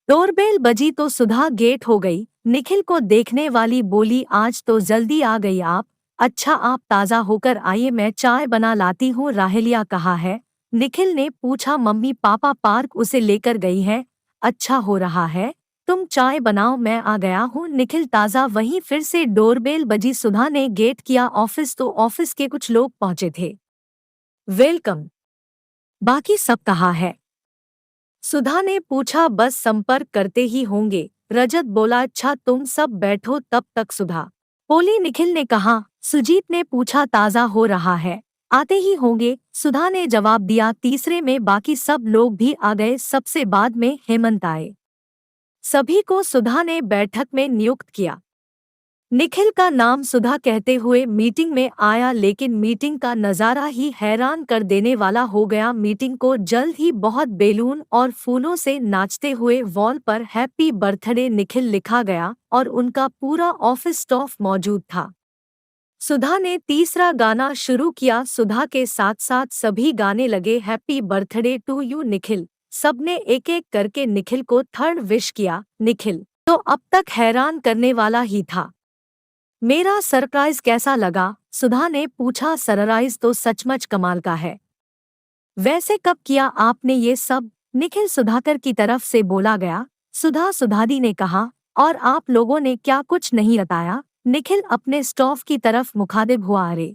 A: डोरबेल बजी तो सुधा गेट हो गई। निखिल को देखने वाली बोली, आज तो जल्दी आ गई आप। अच्छा आप ताज़ा होकर आइए, मैं चाय बना लाती हूँ। राहेलिया कहाँ है? निखिल ने पूछा। मम्मी पापा पार्क उसे लेकर गई है। अच्छा हो रहा है, तुम चाय बनाओ, मैं आ गया हूँ। निखिल ताज़ा वहीं। फिर से डोरबेल बजी। सुधा ने गेट किया। ऑफिस तो ऑफिस के कुछ लोग पहुंचे थे। वेलकम। बाकी सब कहाँ है? सुधा ने पूछा। बस संपर्क करते ही होंगे, रजत बोला। अच्छा तुम सब बैठो तब तक, सुधा बोली। निखिल ने कहा। सुजीत ने पूछा, ताज़ा हो रहा है? आते ही होंगे, सुधा ने जवाब दिया। तीसरे में बाकी सब लोग भी आ गए। सबसे बाद में हेमंत आए। सभी को सुधा ने बैठक में नियुक्त किया। निखिल का नाम सुधा कहते हुए मीटिंग में आया, लेकिन मीटिंग का नज़ारा ही हैरान कर देने वाला हो गया। मीटिंग को जल्द ही बहुत बैलून और फूलों से नाचते हुए वॉल पर हैप्पी बर्थडे निखिल लिखा गया और उनका पूरा ऑफिस स्टाफ मौजूद था। सुधा ने तीसरा गाना शुरू किया। सुधा के साथ साथ सभी गाने लगे, happy birthday to you Nikhil. सबने एक एक करके निखिल को थर्ड विश किया। निखिल तो अब तक हैरान करने वाला ही था। मेरा सरप्राइज कैसा लगा? सुधा ने पूछा। सरप्राइज तो सचमुच कमाल का है। वैसे कब किया आपने ये सब? निखिल सुधाकर की तरफ से बोला गया। सुधादी ने कहा। और आप लोगों ने क्या कुछ नहीं बताया? निखिल अपने स्टोव की तरफ मुखातिब हुआ। अरे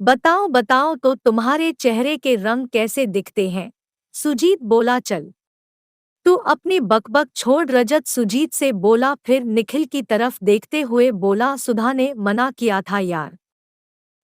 A: बताओ बताओ तो तुम्हारे चेहरे के रंग कैसे दिखते हैं? सुजीत बोला। चल तू अपनी बकबक छोड़। रजत सुजीत से बोला, फिर निखिल की तरफ देखते हुए बोला। सुधा ने मना किया था यार।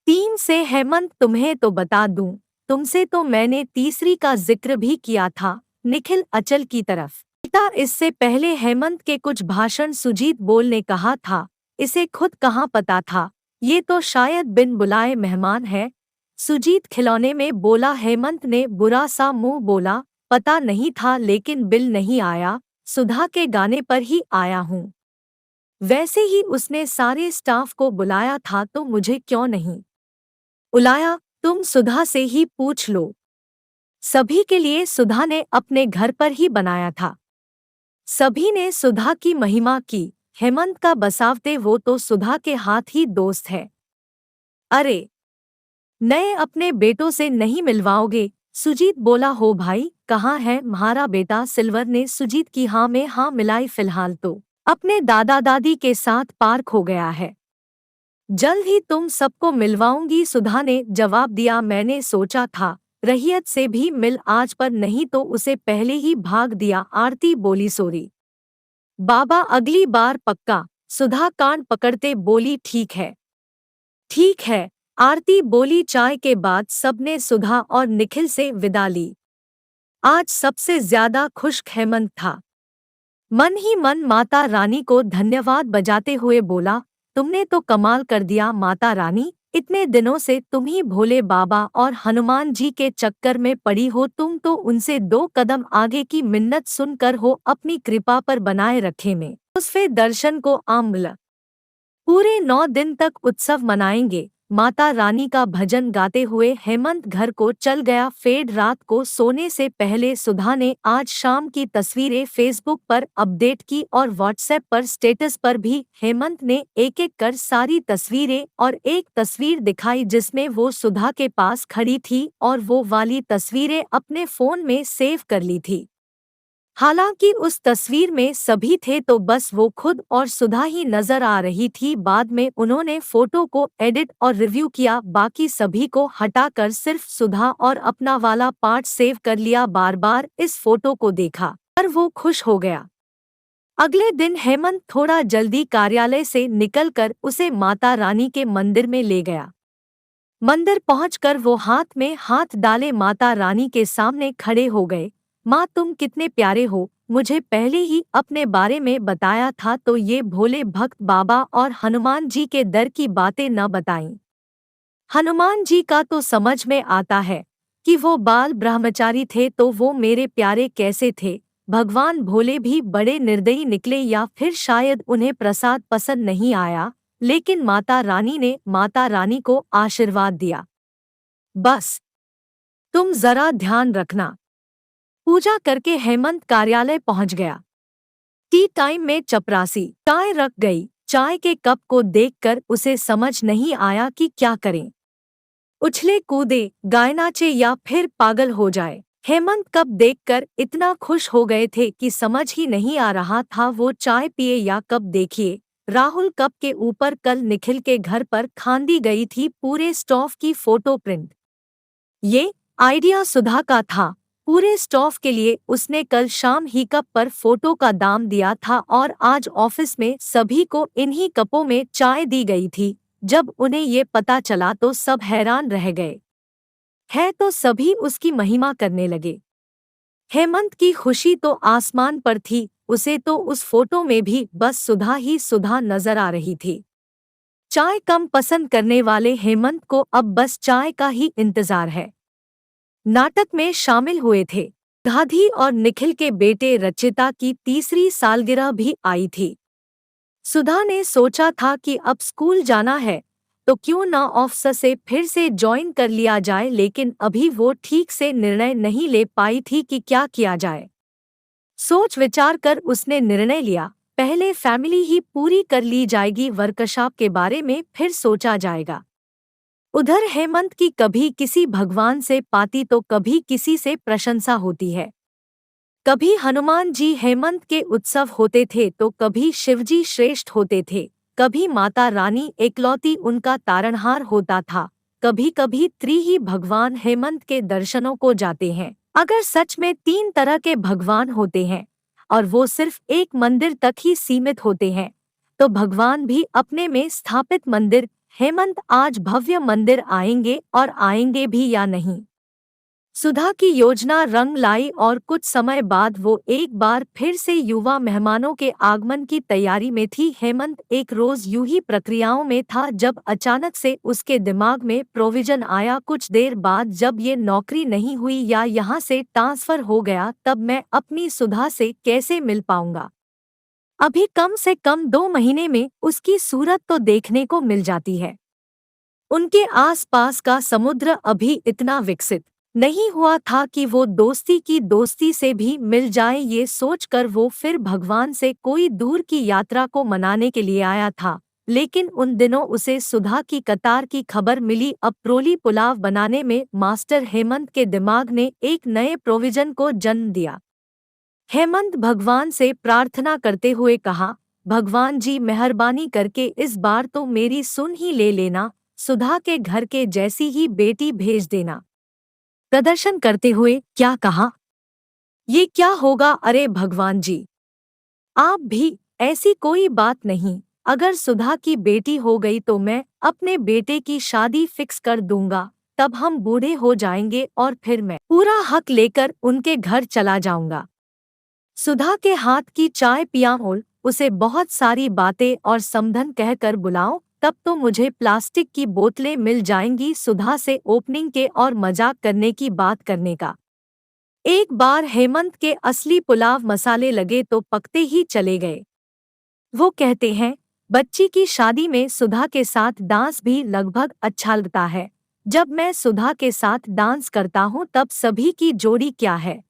A: 3 से हेमंत तुम्हें तो बता दूं, तुमसे तो मैंने तीसरी का जिक्र भी किया था। निखिल अचल की तरफ बेटा इससे पहले हेमंत के कुछ भाषण सुजीत बोल ने कहा था। इसे खुद कहाँ पता था? ये तो शायद बिन बुलाए मेहमान है। सुजीत खिलौने में बोला। हेमंत ने बुरा सा मुंह बोला। पता नहीं था लेकिन बिल नहीं आया। सुधा के गाने पर ही आया हूँ। वैसे ही उसने सारे स्टाफ को बुलाया था तो मुझे क्यों नहीं बुलाया? तुम सुधा से ही पूछ लो। सभी के लिए सुधा ने अपने घर पर ही बनाया था। सभी ने सुधा की महिमा की। हेमंत का बसावते वो तो सुधा के हाथ ही दोस्त है। अरे नए अपने बेटों से नहीं मिलवाओगे? सुजीत बोला। हो भाई, कहाँ है तुम्हारा बेटा? सिल्वर ने सुजीत की हाँ में हाँ मिलाई। फिलहाल तो अपने दादा दादी के साथ पार्क हो गया है। जल्द ही तुम सबको मिलवाऊंगी, सुधा ने जवाब दिया। मैंने सोचा था रहियत से भी मिल आज, पर नहीं तो उसे पहले ही भाग दिया। आरती बोली। सॉरी बाबा, अगली बार पक्का। सुधा कान पकड़ते बोली। ठीक है ठीक है, आरती बोली। चाय के बाद सबने सुधा और निखिल से विदा ली। आज सबसे ज्यादा खुश हेमंत था। मन ही मन माता रानी को धन्यवाद बजाते हुए बोला। तुमने तो कमाल कर दिया माता रानी, इतने दिनों से तुम ही भोले बाबा और हनुमान जी के चक्कर में पड़ी हो। तुम तो उनसे 2 कदम आगे की मिन्नत सुनकर हो अपनी कृपा पर बनाए रखे में उसके दर्शन को आम्ल। पूरे 9 दिन तक उत्सव मनाएंगे। माता रानी का भजन गाते हुए हेमंत घर को चल गया। फेड रात को सोने से पहले सुधा ने आज शाम की तस्वीरें फेसबुक पर अपडेट की और व्हाट्सएप पर स्टेटस पर भी। हेमंत ने एक एक कर सारी तस्वीरें और एक तस्वीर दिखाई जिसमें वो सुधा के पास खड़ी थी और वो वाली तस्वीरें अपने फोन में सेव कर ली थी। हालांकि उस तस्वीर में सभी थे तो बस वो खुद और सुधा ही नजर आ रही थी। बाद में उन्होंने फोटो को एडिट और रिव्यू किया, बाकी सभी को हटाकर सिर्फ सुधा और अपना वाला पार्ट सेव कर लिया। बार बार इस फोटो को देखा और वो खुश हो गया। अगले दिन हेमंत थोड़ा जल्दी कार्यालय से निकलकर उसे माता रानी के मंदिर में ले गया। मंदिर पहुंचकर वो हाथ में हाथ डाले माता रानी के सामने खड़े हो गए। माँ, तुम कितने प्यारे हो। मुझे पहले ही अपने बारे में बताया था तो ये भोले भक्त बाबा और हनुमान जी के दर की बातें न बताईं। हनुमान जी का तो समझ में आता है कि वो बाल ब्रह्मचारी थे, तो वो मेरे प्यारे कैसे थे। भगवान भोले भी बड़े निर्दयी निकले, या फिर शायद उन्हें प्रसाद पसंद नहीं आया। लेकिन माता रानी ने माता रानी को आशीर्वाद दिया। बस तुम जरा ध्यान रखना। पूजा करके हेमंत कार्यालय पहुंच गया। टी टाइम में चपरासी चाय रख गई। चाय के कप को देखकर उसे समझ नहीं आया कि क्या करें। उछले कूदे, गाए नाचे या फिर पागल हो जाए। हेमंत कप देखकर इतना खुश हो गए थे कि समझ ही नहीं आ रहा था वो चाय पिए या कप देखिए। राहुल कप के ऊपर कल निखिल के घर पर खांदी गई थी पूरे स्टॉफ की फोटो प्रिंट। ये आइडिया सुधा का था। पूरे स्टॉफ के लिए उसने कल शाम ही कप पर फोटो का दाम दिया था और आज ऑफिस में सभी को इन्हीं कपों में चाय दी गई थी। जब उन्हें ये पता चला तो सब हैरान रह गए। है तो सभी उसकी महिमा करने लगे। हेमंत की खुशी तो आसमान पर थी। उसे तो उस फोटो में भी बस सुधा ही सुधा नजर आ रही थी। चाय कम पसंद करने वाले हेमंत को अब बस चाय का ही इंतजार है। नाटक में शामिल हुए थे गाधी और निखिल के बेटे रचिता की तीसरी सालगिरह भी आई थी। सुधा ने सोचा था कि अब स्कूल जाना है तो क्यों ना ऑफिस से फिर से ज्वाइन कर लिया जाए, लेकिन अभी वो ठीक से निर्णय नहीं ले पाई थी कि क्या किया जाए। सोच विचार कर उसने निर्णय लिया, पहले फैमिली ही पूरी कर ली जाएगी, वर्कशॉप के बारे में फिर सोचा जाएगा। उधर हेमंत की कभी किसी भगवान से पाती तो कभी किसी से प्रशंसा होती है। कभी हनुमान जी हेमंत के उत्सव होते थे तो कभी शिवजी श्रेष्ठ होते थे, कभी माता रानी एकलौती उनका तारणहार होता था, कभी कभी ही भगवान हेमंत के दर्शनों को जाते हैं। अगर सच में 3 तरह के भगवान होते हैं और वो सिर्फ एक मंदिर तक ही सीमित होते हैं, तो भगवान भी अपने में स्थापित मंदिर हेमंत आज भव्य मंदिर आएंगे, और आएंगे भी या नहीं। सुधा की योजना रंग लाई और कुछ समय बाद वो एक बार फिर से युवा मेहमानों के आगमन की तैयारी में थी। हेमंत एक रोज यूं ही प्रक्रियाओं में था जब अचानक से उसके दिमाग में प्रोविजन आया, कुछ देर बाद जब ये नौकरी नहीं हुई या यहाँ से ट्रांसफर हो गया, तब मैं अपनी सुधा से कैसे मिल पाऊंगा। अभी कम से कम 2 महीने में उसकी सूरत तो देखने को मिल जाती है। उनके आसपास का समुद्र अभी इतना विकसित नहीं हुआ था कि वो दोस्ती की दोस्ती से भी मिल जाए। ये सोचकर वो फिर भगवान से कोई दूर की यात्रा को मनाने के लिए आया था, लेकिन उन दिनों उसे सुधा की कतार की खबर मिली। अब प्रोली पुलाव बनाने में मास्टर हेमंत के दिमाग ने एक नए प्रोविजन को जन्म दिया। हेमंत भगवान से प्रार्थना करते हुए कहा, भगवान जी मेहरबानी करके इस बार तो मेरी सुन ही ले लेना, सुधा के घर के जैसी ही बेटी भेज देना। प्रदर्शन करते हुए क्या कहा, ये क्या होगा, अरे भगवान जी आप भी, ऐसी कोई बात नहीं, अगर सुधा की बेटी हो गई तो मैं अपने बेटे की शादी फिक्स कर दूंगा, तब हम बूढ़े हो जाएंगे और फिर मैं पूरा हक लेकर उनके घर चला जाऊंगा। सुधा के हाथ की चाय पियाओ, उसे बहुत सारी बातें और समधन कहकर बुलाओ, तब तो मुझे प्लास्टिक की बोतलें मिल जाएंगी। सुधा से ओपनिंग के और मजाक करने की बात करने का। एक बार हेमंत के असली पुलाव मसाले लगे तो पकते ही चले गए। वो कहते हैं, बच्ची की शादी में सुधा के साथ डांस भी लगभग अच्छा लगता है। जब मैं सुधा के साथ डांस करता हूँ तब सभी की जोड़ी क्या है,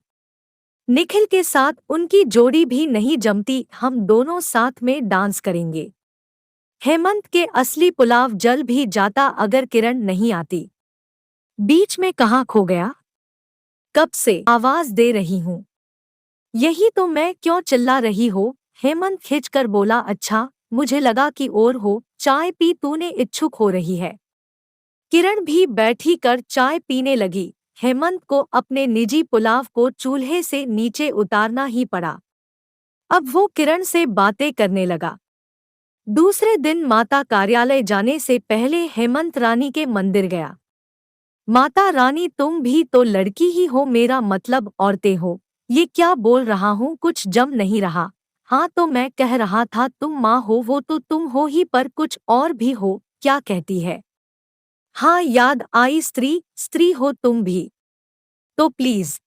A: निखिल के साथ उनकी जोड़ी भी नहीं जमती, हम दोनों साथ में डांस करेंगे। हेमंत के असली पुलाव जल भी जाता अगर किरण नहीं आती। बीच में कहाँ खो गया, कब से आवाज दे रही हूँ, यही तो मैं, क्यों चिल्ला रही हो। हेमंत खिंचकर बोला, अच्छा मुझे लगा कि और हो, चाय पी, तूने इच्छुक हो रही है। किरण भी बैठी कर चाय पीने लगी। हेमंत को अपने निजी पुलाव को चूल्हे से नीचे उतारना ही पड़ा। अब वो किरण से बातें करने लगा। दूसरे दिन माता कार्यालय जाने से पहले हेमंत रानी के मंदिर गया। माता रानी, तुम भी तो लड़की ही हो, मेरा मतलब औरतें हो, ये क्या बोल रहा हूँ, कुछ जम नहीं रहा। हाँ तो मैं कह रहा था तुम माँ हो, वो तो तुम हो ही, पर कुछ और भी हो, क्या कहती है। हाँ याद आई, स्त्री, स्त्री हो तुम भी, तो प्लीज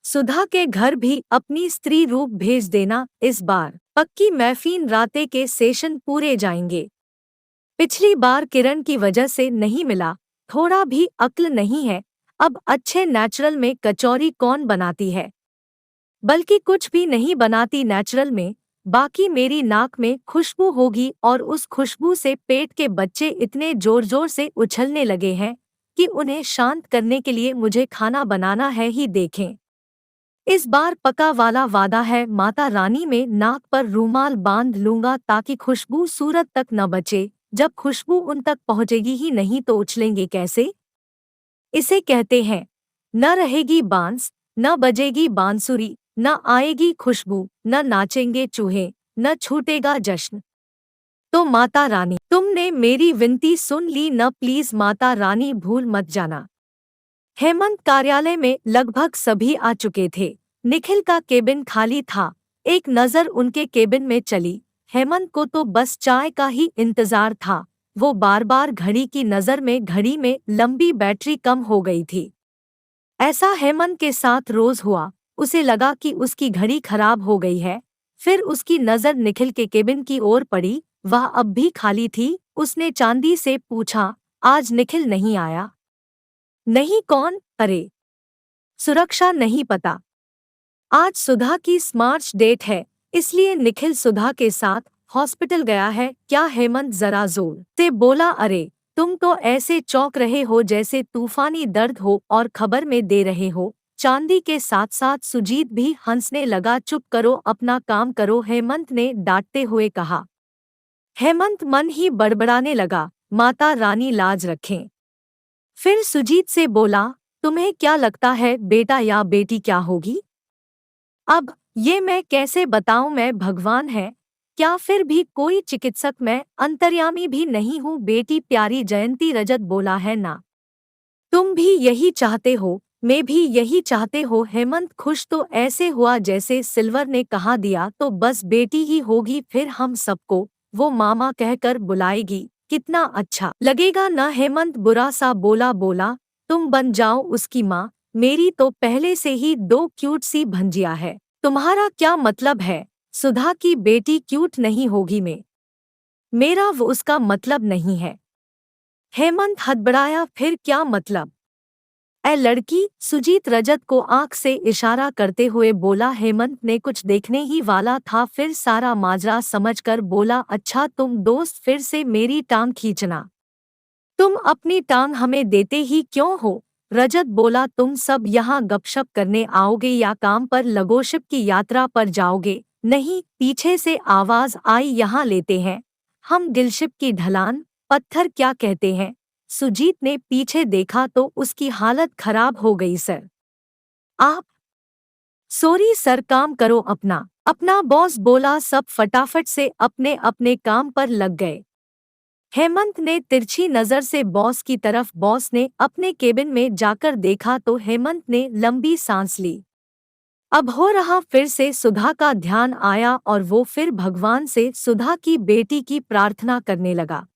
A: सुधा के घर भी अपनी स्त्री रूप भेज देना, इस बार पक्की मैफीन राते के सेशन पूरे जाएंगे। पिछली बार किरण की वजह से नहीं मिला, थोड़ा भी अक्ल नहीं है। अब अच्छे नेचुरल में कचौरी कौन बनाती है, बल्कि कुछ भी नहीं बनाती नेचुरल में। बाकी मेरी नाक में खुशबू होगी और उस खुशबू से पेट के बच्चे इतने जोर जोर से उछलने लगे हैं कि उन्हें शांत करने के लिए मुझे खाना बनाना है ही, देखें। इस बार पका वाला वादा है, माता रानी में नाक पर रूमाल बांध लूंगा ताकि खुशबू सूरत तक न बचे। जब खुशबू उन तक पहुंचेगी ही नहीं तो उछलेंगे कैसे। इसे कहते हैं, न रहेगी बांस, न बजेगी बांसुरी, न आएगी खुशबू, न नाचेंगे चूहे, न छूटेगा जश्न। तो माता रानी, तुमने मेरी विनती सुन ली न, प्लीज माता रानी भूल मत जाना। हेमंत कार्यालय में लगभग सभी आ चुके थे। निखिल का केबिन खाली था। एक नज़र उनके केबिन में चली। हेमंत को तो बस चाय का ही इंतजार था। वो बार बार घड़ी की नज़र में, घड़ी में लंबी बैटरी कम हो गई थी। ऐसा हेमंत के साथ रोज हुआ। उसे लगा कि उसकी घड़ी खराब हो गई है। फिर उसकी नज़र निखिल के केबिन की ओर पड़ी, वह अब भी खाली थी। उसने चांदी से पूछा, आज निखिल नहीं आया? नहीं, कौन? अरे, सुरक्षा नहीं पता। आज सुधा की स्मार्ट डेट है, इसलिए निखिल सुधा के साथ हॉस्पिटल गया है क्या? हेमंत जरा जोर से बोला। अरे, तुम तो ऐसे चौंक रहे हो जैसे तूफानी दर्द हो और खबर में दे रहे हो। चांदी के साथ साथ सुजीत भी हंसने लगा। चुप करो, अपना काम करो, हेमंत ने डांटते हुए कहा। हेमंत मन ही बड़बड़ाने लगा, माता रानी लाज रखें। फिर सुजीत से बोला, तुम्हें क्या लगता है बेटा या बेटी क्या होगी? अब ये मैं कैसे बताऊं, मैं भगवान है क्या? फिर भी कोई चिकित्सक, मैं अंतर्यामी भी नहीं हूँ। बेटी प्यारी जयंती रजत बोला है ना? तुम भी यही चाहते हो, मैं भी यही चाहते हो। हेमंत खुश तो ऐसे हुआ जैसे सिल्वर ने कहा दिया तो बस बेटी ही होगी, फिर हम सबको वो मामा कहकर बुलाएगी, कितना अच्छा लगेगा ना? हेमंत बुरा सा बोला, तुम बन जाओ उसकी माँ, मेरी तो पहले से ही दो क्यूट सी भंजिया है। तुम्हारा क्या मतलब है? सुधा की बेटी क्यूट नहीं होगी? मेरा वो उसका मतलब नहीं है। हेमंत हड़बड़ाया, फिर क्या मतलब? ए लड़की, सुजीत रजत को आंख से इशारा करते हुए बोला। हेमंत ने कुछ देखने ही वाला था, फिर सारा माजरा समझकर बोला, अच्छा तुम दोस्त फिर से मेरी टांग खींचना। तुम अपनी टांग हमें देते ही क्यों हो? रजत बोला, तुम सब यहाँ गपशप करने आओगे या काम पर लगोशिप की यात्रा पर जाओगे? नहीं, पीछे से आवाज आई, यहाँ लेते हैं हम गिलशिप की ढलान, पत्थर क्या कहते हैं? सुजीत ने पीछे देखा तो उसकी हालत खराब हो गई। सर आप? सॉरी सर, काम करो अपना अपना, बॉस बोला। सब फटाफट से अपने अपने काम पर लग गए। हेमंत ने तिरछी नजर से बॉस की तरफ, बॉस ने अपने केबिन में जाकर देखा तो हेमंत ने लंबी सांस ली। अब हो रहा फिर से सुधा का ध्यान आया और वो फिर भगवान से सुधा की बेटी की प्रार्थना करने लगा।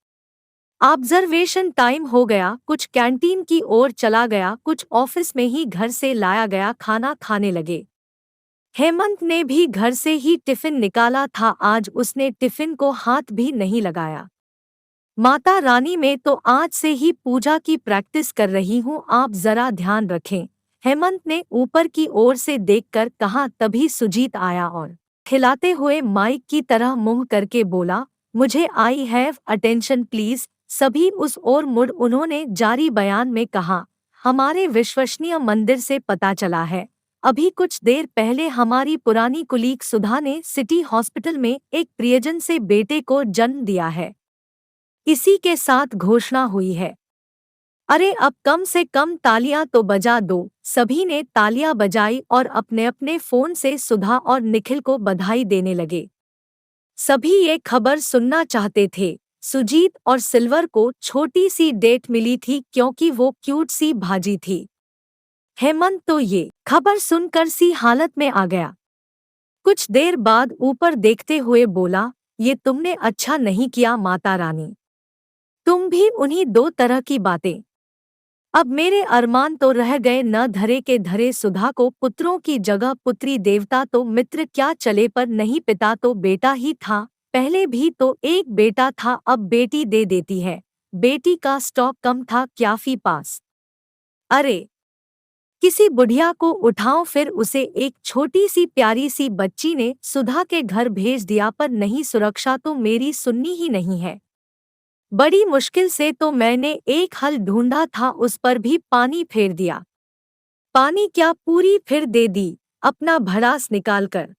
A: ऑब्जर्वेशन टाइम हो गया, कुछ कैंटीन की ओर चला गया, कुछ ऑफिस में ही घर से लाया गया खाना खाने लगे। हेमंत ने भी घर से ही टिफिन निकाला था, आज उसने टिफिन को हाथ भी नहीं लगाया। माता रानी, में तो आज से ही पूजा की प्रैक्टिस कर रही हूँ, आप जरा ध्यान रखें, हेमंत ने ऊपर की ओर से देखकर कहा। तभी सुजीत आया और खिलाते हुए माइक की तरह मुंह करके बोला, मुझे आई हैव अटेंशन प्लीज। सभी उस ओर मुड़ उन्होंने जारी बयान में कहा, हमारे विश्वसनीय मंदिर से पता चला है, अभी कुछ देर पहले हमारी पुरानी कुलीग सुधा ने सिटी हॉस्पिटल में एक प्रियजन से बेटे को जन्म दिया है। इसी के साथ घोषणा हुई है। अरे अब कम से कम तालियां तो बजा दो। सभी ने तालियां बजाई और अपने अपने फोन से सुधा और निखिल को बधाई देने लगे। सभी ये खबर सुनना चाहते थे। सुजीत और सिल्वर को छोटी सी डेट मिली थी क्योंकि वो क्यूट सी भाजी थी। हेमंत तो ये खबर सुनकर सी हालत में आ गया। कुछ देर बाद ऊपर देखते हुए बोला, ये तुमने अच्छा नहीं किया माता रानी, तुम भी उन्हीं दो तरह की बातें। अब मेरे अरमान तो रह गए न धरे के धरे। सुधा को पुत्रों की जगह पुत्री देवता तो मित्र क्या चले, पर नहीं पिता तो बेटा ही था। पहले भी तो एक बेटा था, अब बेटी दे देती है। बेटी का स्टॉक कम था क्याफी पास। अरे, किसी बुढ़िया को उठाओ। फिर उसे एक छोटी सी प्यारी सी बच्ची ने सुधा के घर भेज दिया, पर नहीं, सुरक्षा तो मेरी सुननी ही नहीं है। बड़ी मुश्किल से तो मैंने एक हल ढूंढा था, उस पर भी पानी फेर दिया। पानी क्या, पूरी फिर दे दी, अपना भड़ास निकालकर।